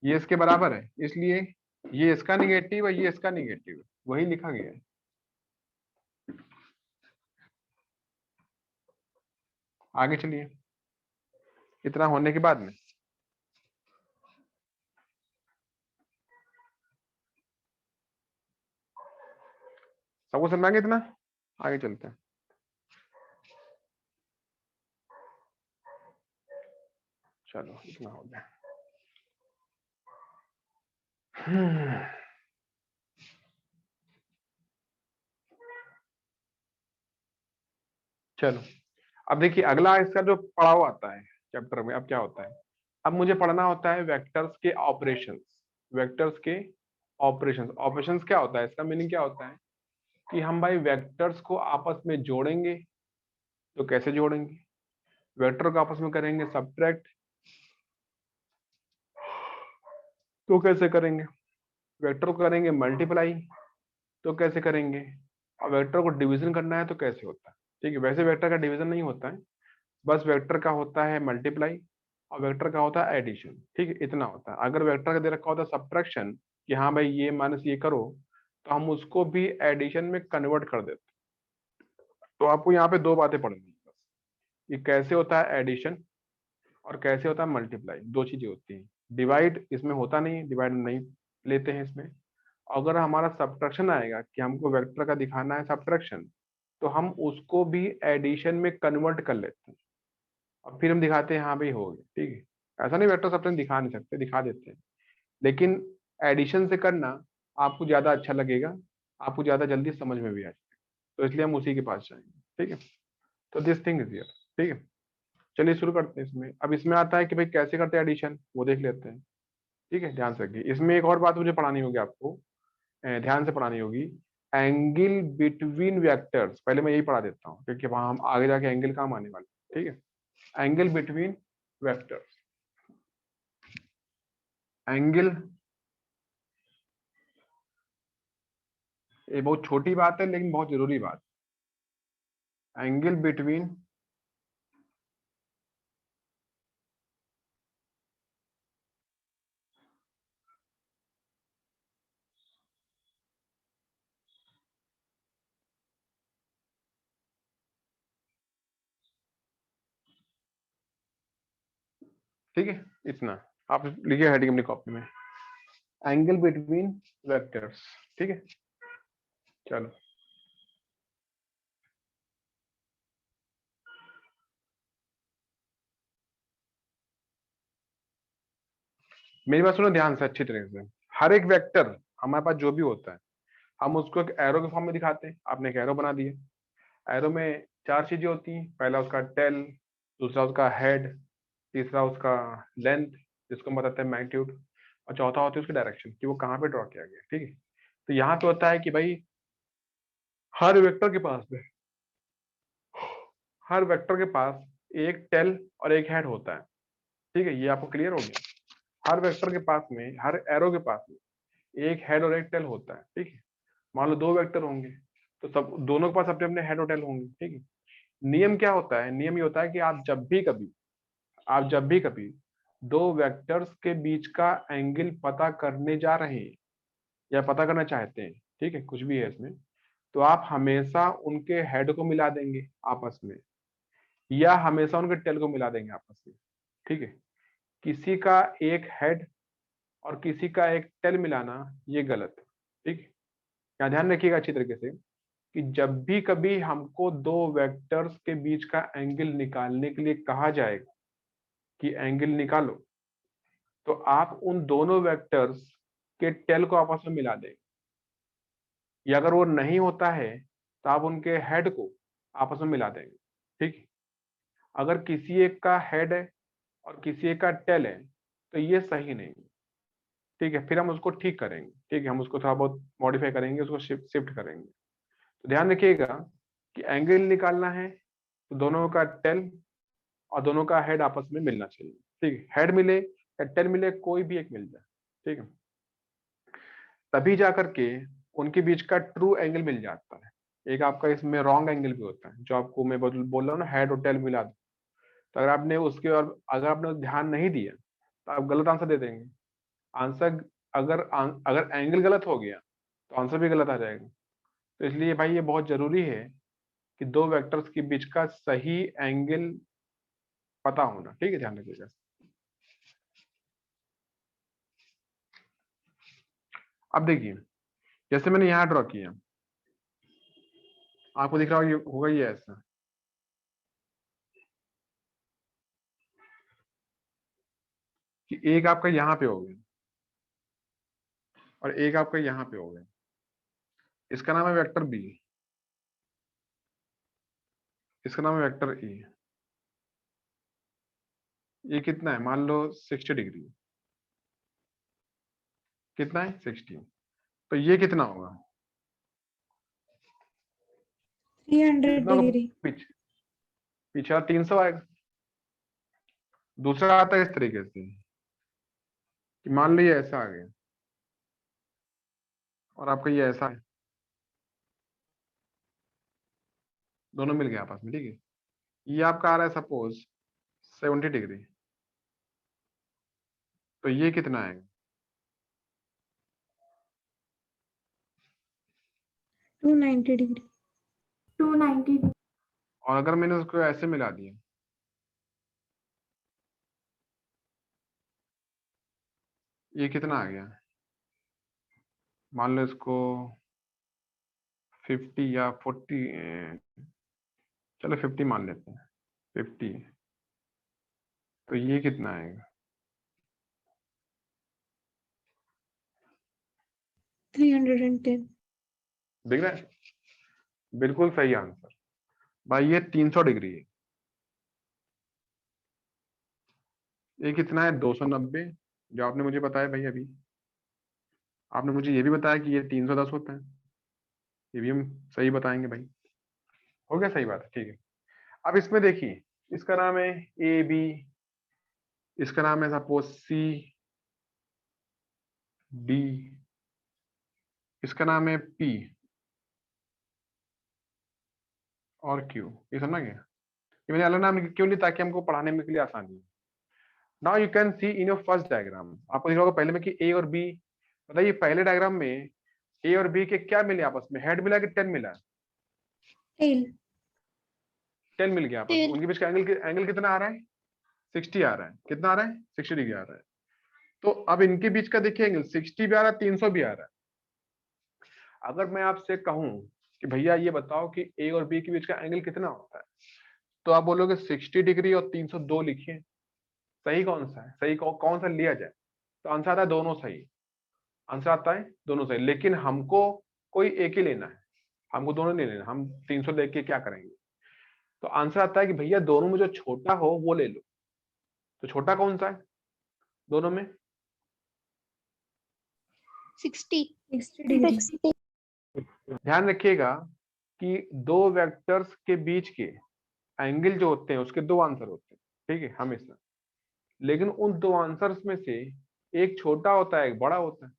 ये इसके बराबर है, इसलिए ये इसका निगेटिव है, ये इसका निगेटिव है, वही लिखा गया है। आगे चलिए, इतना होने के बाद में सबको समझ में आ गया इतना? आगे चलते हैं। चलो इतना हो गया। चलो अब देखिए अगला इसका जो पड़ाव आता है चैप्टर में, अब क्या होता है, अब मुझे पढ़ना होता है वेक्टर्स के ऑपरेशंस। वेक्टर्स के ऑपरेशंस, ऑपरेशंस क्या होता है, इसका मीनिंग क्या होता है कि हम भाई वेक्टर्स को आपस में जोड़ेंगे, तो कैसे जोड़ेंगे? वेक्टर को आपस में करेंगे सब्ट्रैक्ट, तो कैसे करेंगे? वेक्टर को करेंगे मल्टीप्लाई, तो कैसे करेंगे? और वेक्टर को डिवीजन करना है तो कैसे होता है? ठीक है, वैसे वेक्टर का डिवीजन नहीं होता है, बस वेक्टर का होता है मल्टीप्लाई और वेक्टर का होता है एडिशन, ठीक है, इतना होता है। अगर वेक्टर का दे रखा होता है सब्ट्रैक्शन कि हाँ भाई ये माइनस ये करो, तो हम उसको भी एडिशन में कन्वर्ट कर देते। तो आपको यहाँ पे दो बातें पढ़नी है बस, ये कैसे होता है एडिशन और कैसे होता है मल्टीप्लाई, दो चीजें होती हैं। डिवाइड इसमें होता नहीं, डिवाइड नहीं लेते हैं इसमें। अगर हमारा सब्ट्रैक्शन आएगा कि हमको वेक्टर का दिखाना है सब्ट्रैक्शन, तो हम उसको भी एडिशन में कन्वर्ट कर लेते हैं और फिर हम दिखाते हैं हाँ भाई हो गया, ठीक है। ऐसा नहीं वेक्टर सब्ट्रैक्शन दिखा नहीं सकते, दिखा देते हैं, लेकिन एडिशन से करना आपको ज्यादा अच्छा लगेगा, आपको ज्यादा जल्दी समझ में भी आ जाएगा, तो इसलिए हम उसी के पास जाएंगे, ठीक है। तो दिस थिंग इज हियर, ठीक है। चलिए शुरू करते हैं इसमें। अब इसमें आता है कि भाई कैसे करते हैं एडिशन, वो देख लेते हैं, ठीक है। ध्यान से रखिए, इसमें एक और बात मुझे पढ़ानी होगी आपको, ध्यान से पढ़ानी होगी। एंगल बिटवीन वेक्टर्स, पहले मैं यही पढ़ा देता हूँ क्योंकि वहां हम आगे जाके एंगल काम आने वाले, ठीक है। एंगल बिटवीन वेक्टर्स, एंगल, ये बहुत छोटी बात है लेकिन बहुत जरूरी बात। एंगल बिटवीन ठीक है, इतना आप लिखिए हेडिंग अपनी कॉपी में, एंगल बिटवीन वेक्टर्स, ठीक है। चलो मेरी बात सुनो ध्यान से अच्छी तरह से। हर एक वेक्टर हमारे पास जो भी होता है, हम उसको एक एरो के फॉर्म में दिखाते हैं। आपने एक एरो बना दिया, एरो में चार चीजें होती हैं, पहला उसका टेल, दूसरा उसका हेड, तीसरा उसका लेंथ जिसको हम बताते हैं मैग्नीट्यूड, और चौथा होता है उसकी डायरेक्शन कि वो कहाँ पे ड्रॉ किया गया, ठीक है। तो यहाँ पे होता है कि भाई हर वेक्टर के पास में, हर वेक्टर के पास एक टेल और एक हेड होता है, ठीक है, ये आपको क्लियर हो गया। हर वेक्टर के पास में, हर एरो के पास में एक हेड और एक टेल होता है, ठीक है। मान लो दो वेक्टर होंगे तो सब दोनों के पास अपने अपने हेड और टेल होंगे, ठीक है। नियम क्या होता है? नियम ये होता है कि आप जब भी कभी दो वेक्टर्स के बीच का एंगल पता करने जा रहे हैं या पता करना चाहते हैं, ठीक है, कुछ भी है इसमें, तो आप हमेशा उनके हेड को मिला देंगे आपस में, या हमेशा उनके टेल को मिला देंगे आपस में, ठीक है। किसी का एक हेड और किसी का एक टेल मिलाना ये गलत है, ठीक है। यहाँ ध्यान रखिएगा अच्छी तरीके से कि जब भी कभी हमको दो वेक्टर्स के बीच का एंगल निकालने के लिए कहा जाएगा कि एंगल निकालो, तो आप उन दोनों वेक्टर्स के टेल को आपस में मिला दें, या अगर वो नहीं होता है तो आप उनके हेड को आपस में मिला देंगे, ठीक है। अगर किसी एक का हेड है और किसी एक का टेल है तो ये सही नहीं है, ठीक है। फिर हम उसको ठीक करेंगे, ठीक है, हम उसको थोड़ा बहुत मॉडिफाई करेंगे, उसको शिफ्ट करेंगे। तो ध्यान रखिएगा कि एंगल निकालना है तो दोनों का टेल और दोनों का हेड आपस में मिलना चाहिए, ठीक है। हेड मिले या टेल मिले, कोई भी एक मिल जाए, ठीक है, तभी जाकर के उनके बीच का ट्रू एंगल मिल जाता है। एक आपका इसमें रॉन्ग एंगल भी होता है, जो आपको मैं बोल रहा हूँ ना, हेड और टेल मिला दो, तो अगर आपने उसके और अगर आपने ध्यान नहीं दिया तो आप गलत आंसर दे देंगे। आंसर अगर एंगल गलत हो गया तो आंसर भी गलत आ जाएगा। तो इसलिए भाई ये बहुत जरूरी है कि दो वेक्टर्स के बीच का सही एंगल पता होना, ठीक है, ध्यान रखिएगा। अब देखिए, जैसे मैंने यहां ड्रॉ किया, आपको दिख रहा होगा ये ऐसा, कि एक आपका यहाँ पे हो गया और एक आपका यहाँ पे हो गया। इसका नाम है वेक्टर बी, इसका नाम है वेक्टर ई। ये कितना है, मान लो 60 डिग्री, कितना है 60, तो ये कितना होगा, 300 कितना होगा डिग्री। पीछे, पीछे 300 आएगा। दूसरा आता है इस तरीके से कि मान लो ये ऐसा आ गया और आपका ये ऐसा है, दोनों मिल गए आपस में, ठीक है। ये आपका आ रहा है सपोज 70 डिग्री, तो ये कितना आएगा, 290 डिग्री। 290 और अगर मैंने उसको ऐसे मिला दिया, ये कितना आ गया, मान लो इसको 50 या 40, चलो 50 मान लेते हैं, 50, तो ये कितना आएगा, 310। दिख रहा है, बिल्कुल सही आंसर भाई, ये 300 डिग्री है। ये कितना है 290, जो आपने मुझे बताया भाई अभी, आपने मुझे ये भी बताया कि ये 310 होता है, ये भी हम सही बताएंगे भाई, हो गया सही बात है, ठीक है। अब इसमें देखिए, इसका नाम है ए बी, इसका नाम है सपोज सी डी, इसका नाम है पी और क्यू, ये समझ गया। ये मैंने अलग नाम क्यों लिया, ताकि हमको पढ़ाने में के लिए आसानी हो। Now you can see in your first diagram, आपको दिख रहा होगा पहले में कि ए और बी, बताइए पहले डायग्राम में ए और बी के क्या मिले आपस में, हेड मिला कि टेल मिला, टेल। टेल मिल गया आपस में। उनके बीच का एंगल कितना आ रहा है, 60 आ रहा है, कितना आ रहा है 60 डिग्री आ रहा है। तो अब इनके बीच का देखिए एंगल 60 भी आ रहा है, 300 भी आ रहा है। अगर मैं आपसे कहूं कि भैया ये बताओ कि ए और बी के बीच का एंगल कितना होता है, तो आप बोलोगे 60 डिग्री और 302 लिखिए, सही कौन सा है, सही कौन सा लिया जाए, तो आंसर आता है दोनों सही, आंसर आता है दोनों सही। लेकिन हमको कोई एक ही लेना है, हमको दोनों नहीं लेना, हम 300 लेके क्या करेंगे, तो आंसर आता है कि भैया दोनों में जो छोटा हो वो ले लो। तो छोटा कौन सा है दोनों में, 60 डिग्री। ध्यान रखिएगा कि दो वेक्टर्स के बीच के एंगल जो होते हैं उसके दो आंसर होते हैं, ठीक है, हमेशा। लेकिन उन दो आंसर्स में से एक छोटा होता है एक बड़ा होता है,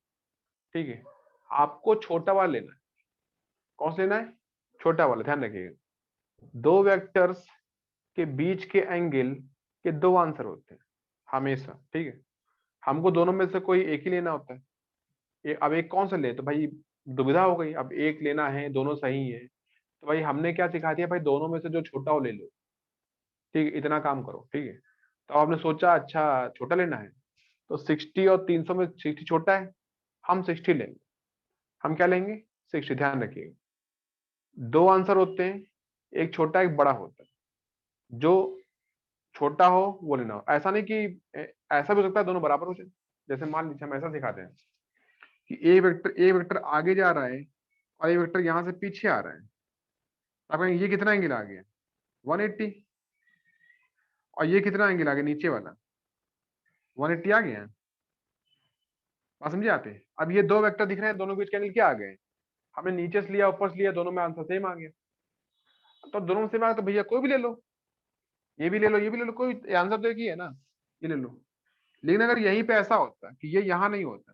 ठीक है। आपको छोटा वाला लेना है, कौन सा लेना है, छोटा वाला। ध्यान रखिएगा, दो वेक्टर्स के बीच के एंगल के दो आंसर होते हैं हमेशा, ठीक है। हमको दोनों में से कोई एक ही लेना होता है। अब एक कौन सा ले, तो भाई दुविधा हो गई, अब एक लेना है, दोनों सही है, तो भाई हमने क्या सिखा दिया, भाई दोनों में से जो छोटा हो ले लो, ठीक है, इतना काम करो, ठीक है। तो आपने सोचा अच्छा छोटा लेना है, तो 60 और 300 में 60 छोटा है, हम 60 लेंगे। हम क्या लेंगे? 60। ध्यान रखिएगा, दो आंसर होते हैं, एक छोटा एक बड़ा होता है, जो छोटा हो वो लेना हो। ऐसा नहीं कि ऐसा भी हो सकता है दोनों बराबर हो जाए। जैसे मान लीजिए हम ऐसा सिखाते हैं कि ए वेक्टर आगे जा रहा है और ए वेक्टर यहां से पीछे आ रहा है। आप कहेंगे ये कितना एंगल आ गया? 180। और ये कितना एंगल आ गया नीचे वाला? 180 आ गया। बात समझे आते हैं? अब ये दो वेक्टर दिख रहे हैं, दोनों के बीच के एंगल क्या आ गए? हमने नीचे से लिया ऊपर से लिया, दोनों में आंसर सेम आ गया। तो दोनों में सेम आ गया तो भैया कोई भी ले लो, ये भी ले लो, ये भी ले लो, कोई आंसर तो एक ही है ना, ये ले लो। लेकिन अगर यहीं पे ऐसा होता कि ये यहाँ नहीं होता,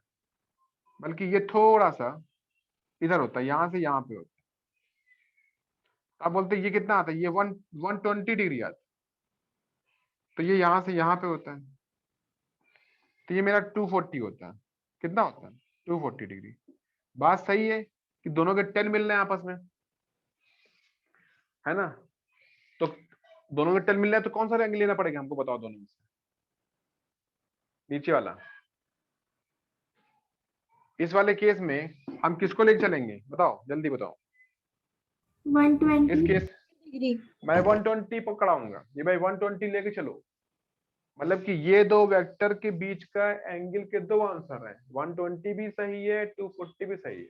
बल्कि ये थोड़ा सा इधर होता, यहाँ से यहाँ पे होता, आप बोलते ये कितना आता है? ये 120 डिग्री आता, तो ये यहाँ से यहाँ पे होता है, तो ये मेरा 240 होता है। कितना होता है? 240 डिग्री। बात सही है कि दोनों के 10 मिल रहे हैं आपस में, है ना? तो दोनों के 10 मिल रहे हैं तो कौन सा एंगल लेना पड़ेगा हमको, बताओ दोनों में से? नीचे वाला। इस वाले केस में हम किसको लेके चलेंगे? बताओ जल्दी बताओ। 120 इस केस डिग्री। मैं 120 पकड़ाऊंगा, ये भाई 120 लेके चलो। मतलब कि ये दो वेक्टर के बीच का एंगल के दो आंसर है, 120 भी सही है, 240 भी सही है।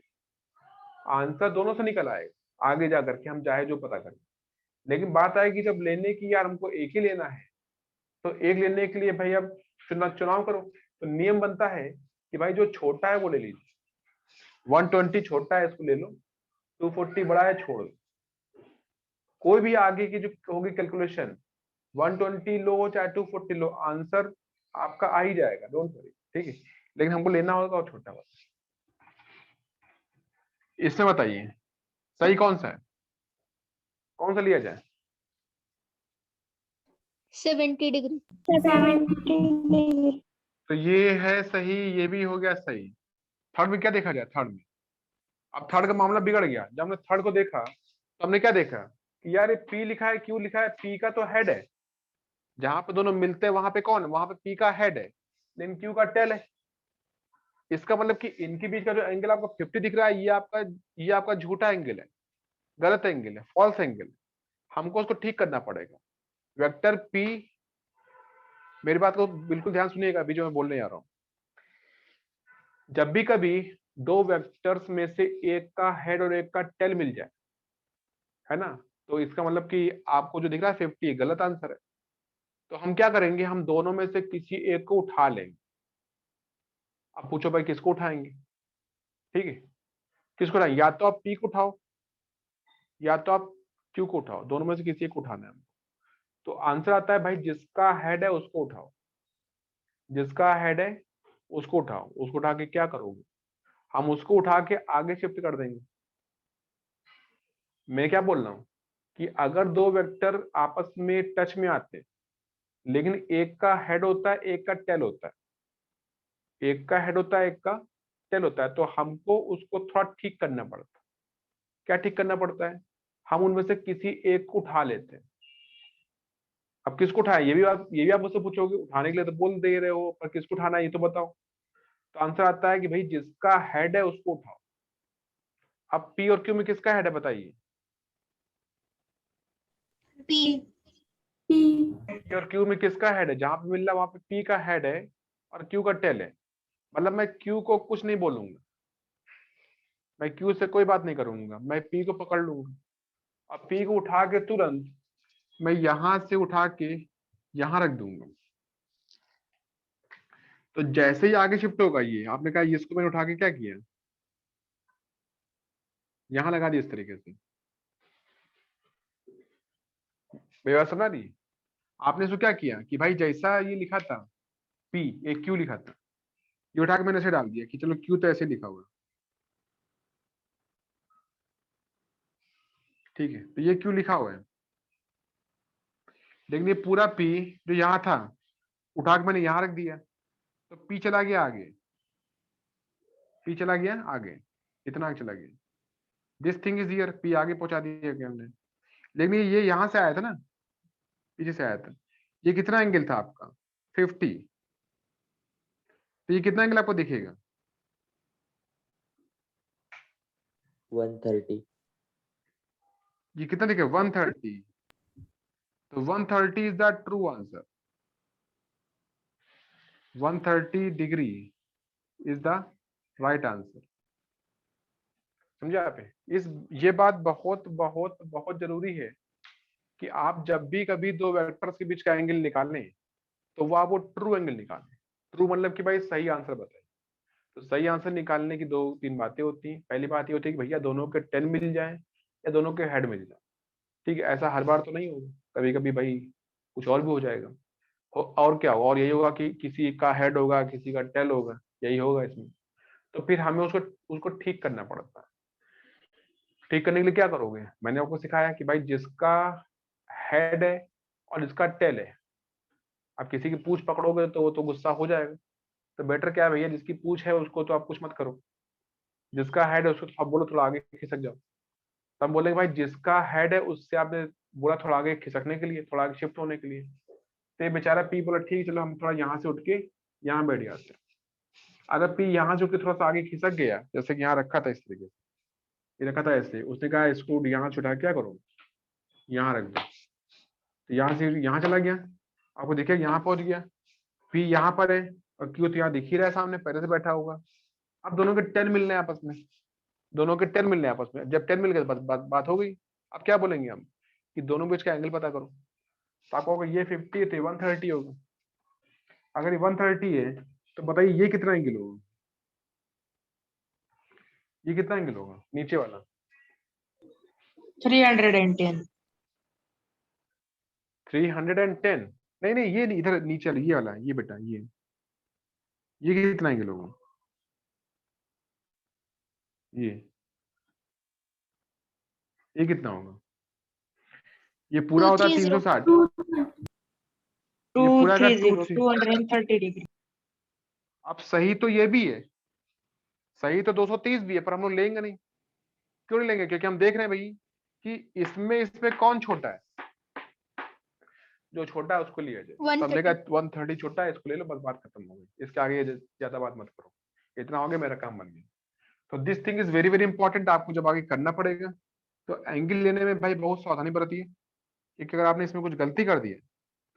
आंसर दोनों से निकल आएगा आगे जाकर के, हम चाहे जो पता करें। लेकिन बात आएगी जब लेने की, यार हमको एक ही लेना है, तो एक लेने के लिए भाई अब चुनाव करो। तो नियम बनता है कि भाई जो छोटा है वो ले लीजिए। 120 छोटा है, इसको ले लो। 240 बड़ा है, छोड़ दो। कोई भी आगे की जो होगी कैलकुलेशन, 120 लो चाहे 240 लो, आंसर आपका आ ही जाएगा, डोंट वरी, ठीक है। लेकिन हमको लेना होगा और छोटा वाला। इसमें बताइए सही कौन सा है, कौन सा लिया जाए? 70 डिग्री। तो ये है सही, ये भी हो गया सही। थर्ड में क्या देखा जाए? थर्ड में अब थर्ड का मामला बिगड़ गया। जब हमने थर्ड को देखा तो हमने क्या देखा कि यार ये पी लिखा है, क्यू लिखा है, पी का तो हेड है, जहां पे दोनों मिलते हैं वहां पे कौन है? वहां पे पी का हेड है, लेकिन क्यू का टेल है। इसका मतलब कि इनके बीच का जो एंगल आपको 50 दिख रहा है, ये आपका झूठा एंगल है, गलत एंगल है, फॉल्स एंगल। हमको उसको ठीक करना पड़ेगा। वेक्टर पी, मेरी बात को बिल्कुल ध्यान सुनिएगा अभी जो मैं बोलने जा रहा हूं। जब भी कभी दो वेक्टर्स में से एक का हेड और एक का टेल मिल जाए, है ना, तो इसका मतलब कि आपको जो दिख रहा है 50 गलत आंसर है। तो हम क्या करेंगे? हम दोनों में से किसी एक को उठा लेंगे। अब पूछो भाई किसको उठाएंगे? ठीक है, किसको उठाएंगे? या तो आप पी को उठाओ या तो आप क्यू को उठाओ, दोनों में से किसी एक को उठाना है हमको। तो आंसर आता है भाई जिसका हेड है उसको उठाओ, जिसका हेड है उसको उठाओ। उसको उठा के क्या करोगे? हम उसको उठा के आगे शिफ्ट कर देंगे। मैं क्या बोल रहा हूं कि अगर दो वेक्टर आपस में टच में आते, लेकिन एक का हेड होता है एक का टेल होता है, एक का हेड होता है एक का टेल होता है, तो हमको उसको थोड़ा ठीक करना पड़ता है। क्या ठीक करना पड़ता है? हम उनमें से किसी एक को उठा लेते हैं। अब किसको उठाए? ये भी आप मुझसे पूछोगे, उठाने के लिए तो बोल दे रहे हो, पर किसको उठाना है ये तो बताओ। तो आंसर आता है कि भाई जिसका हेड है उसको उठाओ। अब पी और क्यू में किसका हेड है बताइए? पी। पी और क्यू में किसका हेड है? जहां पे मिल रहा है वहां पे पी का हेड है और क्यू का टेल है। मतलब मैं क्यू को कुछ नहीं बोलूंगा, मैं क्यू से कोई बात नहीं करूंगा, मैं पी को पकड़ लूंगा। अब पी को उठा के तुरंत मैं यहां से उठा के यहां रख दूंगा। तो जैसे ही आगे शिफ्ट होगा, ये आपने कहा इसको मैंने उठा के क्या किया, यहां लगा दिया इस तरीके से। मेरी बात समझ रही? आपने इसको क्या किया कि भाई जैसा ये लिखा था पी, एक क्यू लिखा था, ये उठा के मैंने ऐसे डाल दिया कि चलो क्यू तो ऐसे लिखा हुआ, ठीक है, तो ये क्यू लिखा हुआ है। लेकिन ये पूरा पी जो यहाँ था उठा के मैंने यहाँ रख दिया, तो पी चला गया आगे, पी चला गया आगे, इतना आगे चला गया। This thing is here, P आगे पहुंचा दिया गया हमने। लेकिन ये यहाँ से आया था ना, पीछे से आया था। ये कितना एंगल था आपका? 50। तो ये कितना एंगल आपको दिखेगा? 130. ये कितना दिखेगा? 130। तो 130 is the true answer. 130 degree is the right answer. समझे आप? इस ये बात बहुत बहुत बहुत जरूरी है कि आप जब भी कभी दो वेक्टर्स के बीच का एंगल निकालें तो वो आप वो ट्रू एंगल निकालें। ट्रू मतलब कि भाई सही आंसर बताइए। तो सही आंसर निकालने की दो तीन बातें होती हैं। पहली बात ये होती है कि भैया दोनों के 10 मिल जाए या दोनों के हेड मिल जाए। ठीक है, ऐसा हर बार तो नहीं होगा, कभी कभी भाई कुछ और भी हो जाएगा। और क्या होगा? और यही होगा कि किसी का हेड होगा, किसी का टेल होगा, यही होगा इसमें। तो फिर हमें उसको उसको ठीक करना पड़ता है। ठीक करने के लिए क्या करोगे? मैंने आपको सिखाया कि भाई जिसका हेड है और जिसका टेल है, आप किसी की पूंछ पकड़ोगे तो वो तो गुस्सा हो जाएगा। तो बेटर क्या है भैया, जिसकी पूंछ है उसको तो आप कुछ मत करो, जिसका हेड है उसको तो आप बोलो थोड़ा आगे खिसक जाओ। तब बोलेंगे भाई जिसका हेड है उससे आपने बोला थोड़ा आगे खिसकने के लिए, थोड़ा आगे शिफ्ट होने के लिए। तो ये बेचारा पी बोला ठीक चलो हम थोड़ा यहाँ से उठ के यहाँ बैठ जाते हैं। अगर पी यहाँ से उठ के थोड़ा सा आगे खिसक गया, जैसे कि यहाँ रखा था इस तरीके से, ये रखा था ऐसे, उसने कहा इसको यहाँ छुटा क्या करो, यहाँ रख दो। तो यहाँ से यहाँ चला गया, आपको देखिए यहाँ पहुंच गया। पी यहाँ पर है और क्यू तो यहाँ दिख ही रहा है सामने, पहले से बैठा होगा। अब दोनों के 10 मिलने हैं आपस में, दोनों के 10 मिलने हैं आपस में। जब 10 मिल गए तो बस बात हो गई। अब क्या बोलेंगे हम कि दोनों बीच का एंगल पता करो। तो आपको होगा ये 50 है तो 130 होगा। अगर ये 130 है तो बताइए ये कितना एंगल होगा? ये कितना एंगल होगा नीचे वाला? 310. 310? नहीं नहीं, ये नहीं, इधर नीचे वाला, ये वाला, ये बेटा ये कितना एंगल होगा? ये कितना होगा? ये पूरा होता है 360, ये पूरा का 230. 230 degree. अब सही तो ये भी है, सही तो 230 भी है, पर हम लोग लेंगे नहीं। क्यों नहीं लेंगे? क्योंकि हम देख रहे हैं भाई कि इसमें कौन छोटा है। जो छोटा है उसको लिया जाए। तो हमने कहा 130 छोटा है, इसको ले लो, बस बात खत्म हो गई। इसके आगे ज्यादा बात मत करो, इतना हो गया, मेरा काम बन गया। तो this thing is very very important, आपको जब आगे करना पड़ेगा तो एंगल लेने में भाई बहुत सावधानी बरतिए, क्योंकि अगर आपने इसमें कुछ गलती कर दी है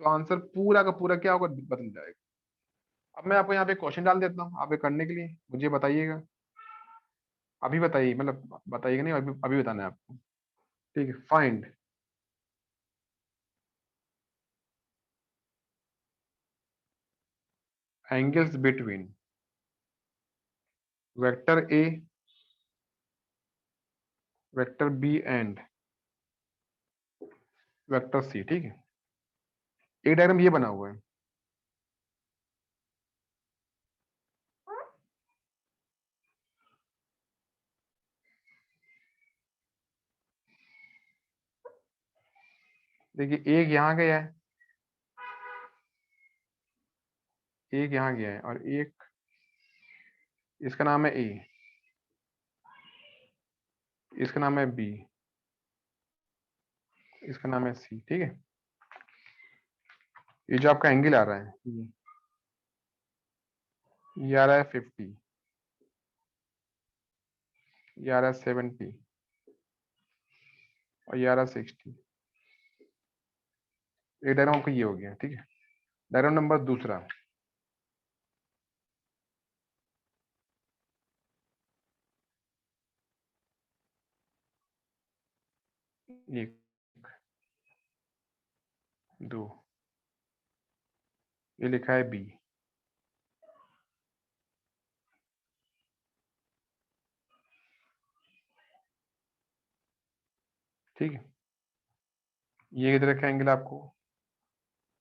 तो आंसर पूरा का पूरा क्या होगा, बदल जाएगा। अब मैं आपको यहाँ पे क्वेश्चन डाल देता हूँ, आप ये करने के लिए मुझे बताइएगा। अभी बताइए, मतलब बताइएगा नहीं, अभी बताना है आपको। ठीक है, find angles between vector A, vector B and vector C. ठीक है, एक डायग्राम ये बना हुआ है। देखिए एक यहाँ गया है, एक यहाँ गया है, और एक, इसका नाम है ए, इसका नाम है बी, इसका नाम है सी। ठीक है, ये जो आपका एंगल आ रहा है, ये आ रहा है 50, ये आ रहा है 70, और ये आ रहा है 60। एक डायग्राम आपका ये हो गया। ठीक है, डायग्राम नंबर दूसरा, एक, दो, ये लिखा है बी। ठीक है, ये इधर का एंगल आपको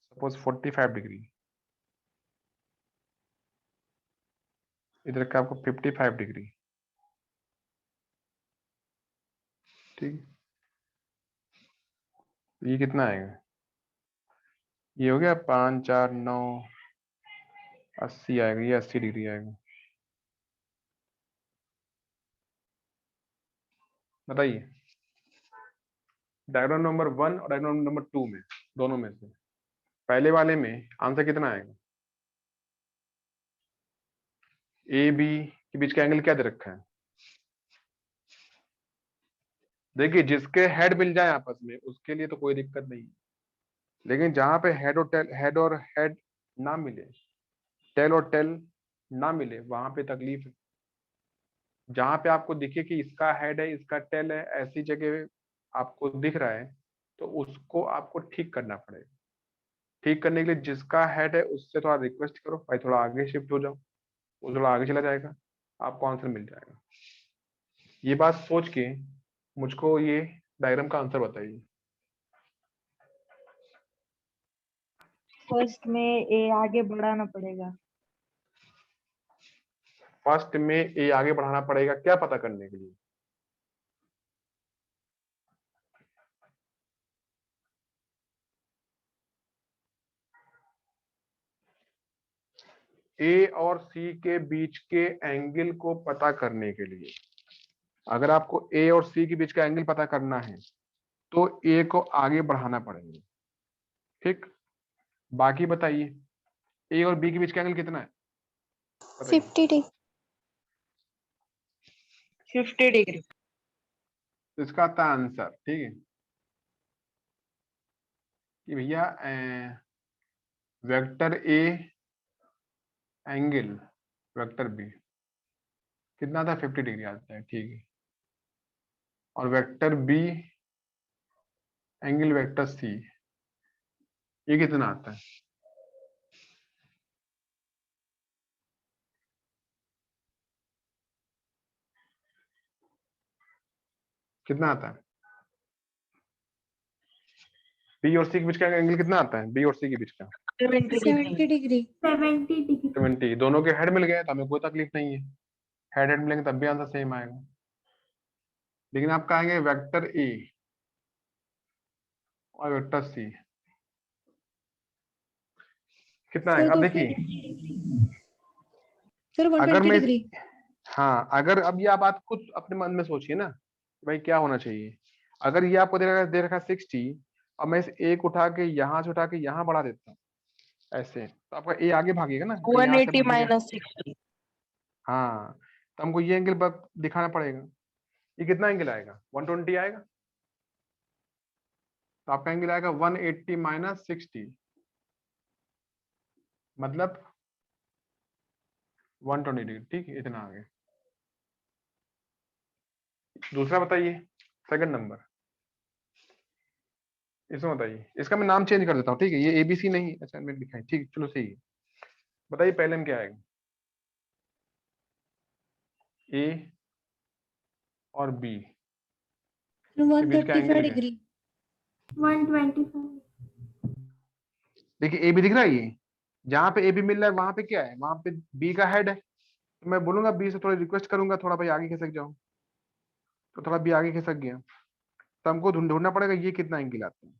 सपोज 45 डिग्री, इधर का आपको 55 डिग्री। ठीक है, तो ये कितना आएगा? ये हो गया 5 4 9 80 आएगा, ये 80 डिग्री आएगा। बताइए। डायग्राम नंबर 1 और डायग्राम नंबर 2 में, दोनों में से पहले वाले में आंसर कितना आएगा? ए बी के बीच का एंगल क्या दे रखा है? देखिए जिसके हेड मिल जाए आपस में उसके लिए तो कोई दिक्कत नहीं, लेकिन जहां पे हेड और हेड ना मिले, टेल और टेल ना मिले, वहां पे तकलीफ है। जहां पे आपको दिखे कि इसका हेड है इसका टेल है, ऐसी जगह आपको दिख रहा है, तो उसको आपको ठीक करना पड़ेगा। ठीक करने के लिए जिसका हेड है उससे थोड़ा रिक्वेस्ट करो, भाई थोड़ा आगे शिफ्ट हो जाओ, वो थोड़ा आगे चला जाएगा, आपको आंसर मिल जाएगा। ये बात सोच के मुझको ये डायग्राम का आंसर बताइए। फर्स्ट में ए आगे बढ़ाना पड़ेगा। फर्स्ट में ए आगे बढ़ाना पड़ेगा, क्या पता करने के लिए? ए और सी के बीच के एंगल को पता करने के लिए, अगर आपको ए और सी के बीच का एंगल पता करना है तो ए को आगे बढ़ाना पड़ेगा। ठीक, बाकी बताइए ए और बी के बीच का एंगल कितना है? बताइए। 50 डिग्री। 50 डिग्री। इसका आता आंसर, ठीक है कि भैया vector A angle vector B कितना था? 50 डिग्री आता है, ठीक है। और vector B angle vector C ये कितना आता है? कितना आता है? बी और सी के बीच का एंगल कितना आता है? बी और सी के बीच का 70 डिग्री। 70। दोनों के हेड मिल गए तो हमें कोई तकलीफ नहीं है, हेड हेड मिलेंगे तब भी आंसर सेम आएगा। लेकिन आप कहेंगे वेक्टर ए और वेक्टर सी कितना आएगा? अब देखिए सर अगर 120 मैं डिग्री। हाँ, अगर अब ये आप बात खुद अपने मन में सोचिए ना, भाई क्या होना चाहिए। अगर ये आपको दे रखा 60 और मैं इस ए को उठा के यहाँ से उठा के यहाँ बढ़ा देता हूँ ऐसे, तो आपका ए आगे भागेगा ना, भाई यहाँ से 180 हमको माइनस 60। हाँ, तो हमको ये एंगल दिखाना पड़ेगा। ये कितना एंगल आएगा? 120 आएगा। तो आपका एंगल आएगा 180 माइनस 60, मतलब 120 डिग्री। ठीक है, इतना आ गया। दूसरा बताइए, सेकंड नंबर, इसमें बताइए। इसका मैं नाम चेंज कर देता हूँ, ठीक है, ये एबीसी नहीं असाइनमेंट लिखा है, ठीक है, चलो सही है। बताइए पहले में क्या आएगा? ए और बी के बीच का 135 एंगल क्या है? डिग्री। 125। देखिए ए बी दिख रहा है, ये जहां पे ए बी मिल रहा है वहां पे क्या है? वहां पे बी का हेड है, तो मैं बोलूंगा बी से थोड़ा रिक्वेस्ट करूंगा, थोड़ा भाई आगे खिसक जाओ, तो थोड़ा बी आगे खिसक गया, तो हमको ढूंढना पड़ेगा ये कितना एंगल आता है।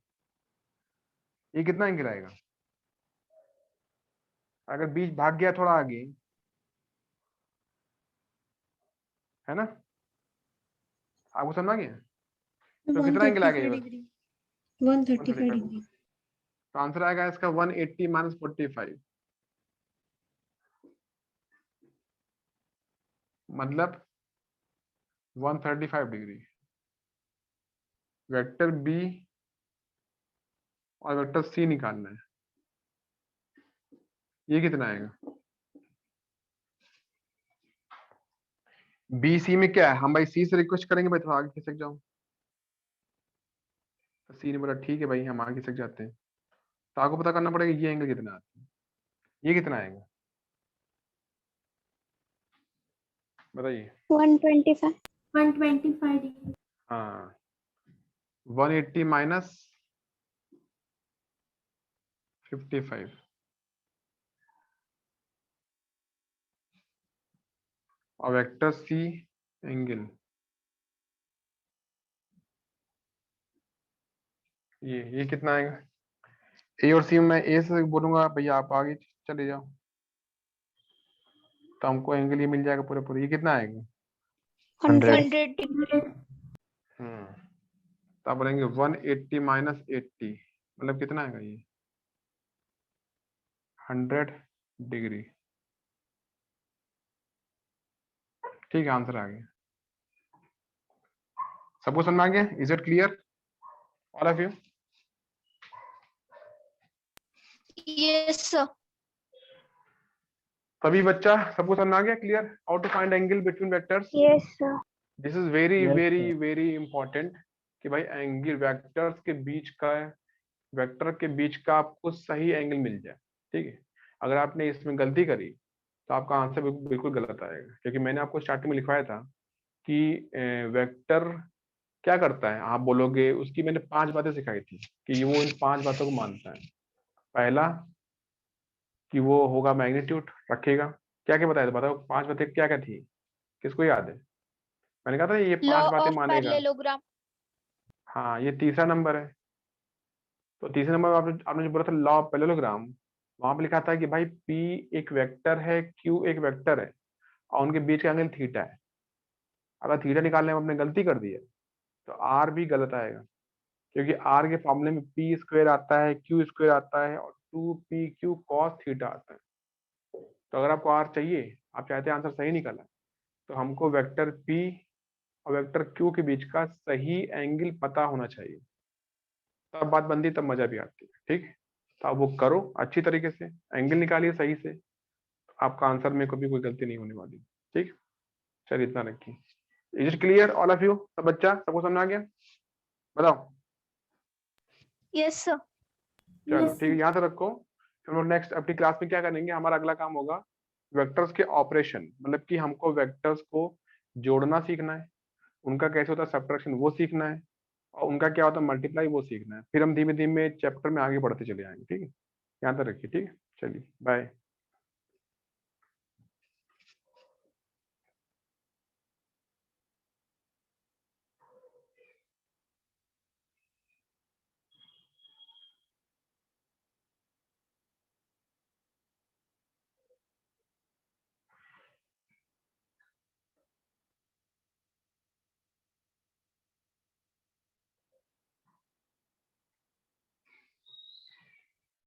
ये कितना एंगल आएगा? अगर बी भाग गया थोड़ा आगे, है ना, आपको समझ आ गया? तो कितना एंगल आ गया? 135 डिग्री। 135 135। डिग्री। तो आंसर आएगा इसका 180 माइनस 45, मतलब 135 डिग्री। वेक्टर बी और वेक्टर सी निकालना है, ये कितना आएगा? बी सी में क्या है? हम भाई सी से रिक्वेस्ट करेंगे भाई थोड़ा आगे खिसक जाओ, तो सी ने बोला ठीक है भाई हम आगे खिसक जाते हैं। तो आपको पता करना पड़ेगा ये एंगल कितना आता है, ये कितना आएगा बताइए। 125। 125 डिग्री। हाँ, 180 माइनस 55, और वेक्टर सी एंगल ये कितना आएगा? ए और सी में ए से बोलूंगा भैया आप आगे चले जाओ, तो हमको एंगल ये मिल जाएगा पूरे पूरे। ये कितना आएगा? 100 डिग्री। हम्म, तो आप बोलेंगे 180 माइनस 80 मतलब कितना आएगा ये 100 डिग्री। ठीक है, आंसर आ गया। सबको समझ में आ गया? Is it clear all of you? Yes, sir. सभी बच्चा सबको समझ में आ गया? Clear how to find angle between vectors? Yes, sir. This is very Yes, very sir. Very important कि भाई एंगल वेक्टर्स के बीच का, वेक्टर के बीच का आपको सही एंगल मिल जाए। ठीक है, अगर आपने इसमें गलती करी तो आपका आंसर बिल्कुल गलत आएगा, क्योंकि मैंने आपको स्टार्टिंग में लिखवाया था कि वेक्टर क्या करता है। आप बोलोगे उसकी मैंने 5 बातें सिखाई थी कि वो इन 5 बातों को मानता है। पहला कि वो होगा मैग्नीट्यूड रखेगा। क्या क्या बताया था, बताओ 5 बातें क्या क्या थी, किसको याद है? मैंने कहा था ये 5 Law बातें of मानेगा। parallelogram. हाँ, ये तीसरा नंबर है। तो तीसरे नंबर आपने जो बोला था लॉ ऑफ पैरेललोग्राम, वहां पे लिखा था कि भाई P एक वेक्टर है, Q एक वेक्टर है और उनके बीच का एंगल थीटा है। अगर थीटा निकालने में आपने गलती कर दी है तो R भी गलत आएगा, क्योंकि R के फॉर्मूले में P स्क्वायर आता है, Q स्क्वायर आता है और 2PQ cos थीटा आता है। तो अगर आपको R चाहिए, आप चाहते हैं आंसर सही निकाला, तो हमको वेक्टर P और वेक्टर Q के बीच का सही एंगल पता होना चाहिए। तब बात बनती, तब मजा भी आती है। ठीक, तो आप वो करो अच्छी तरीके से, एंगल निकालिए सही से, आपका आंसर में कभी कोई गलती नहीं होने वाली। ठीक, चलिए इतना रखिए। Is it clear all of you? सब बच्चा सबको समझ आ गया? बताओ। Yes, sir. चलो Yes, ठीक है, sir. यहाँ से रखो। फिर हम नेक्स्ट अपनी क्लास में क्या करेंगे, हमारा अगला काम होगा वेक्टर्स के ऑपरेशन, मतलब कि हमको वेक्टर्स को जोड़ना सीखना है, उनका कैसे होता है सब्ट्रैक्शन वो सीखना है, और उनका क्या होता है मल्टीप्लाई वो सीखना है। फिर हम धीमे धीमे चैप्टर में आगे बढ़ते चले जाएंगे। ठीक है, यहाँ तक रखिए। ठीक है, चलिए बाय।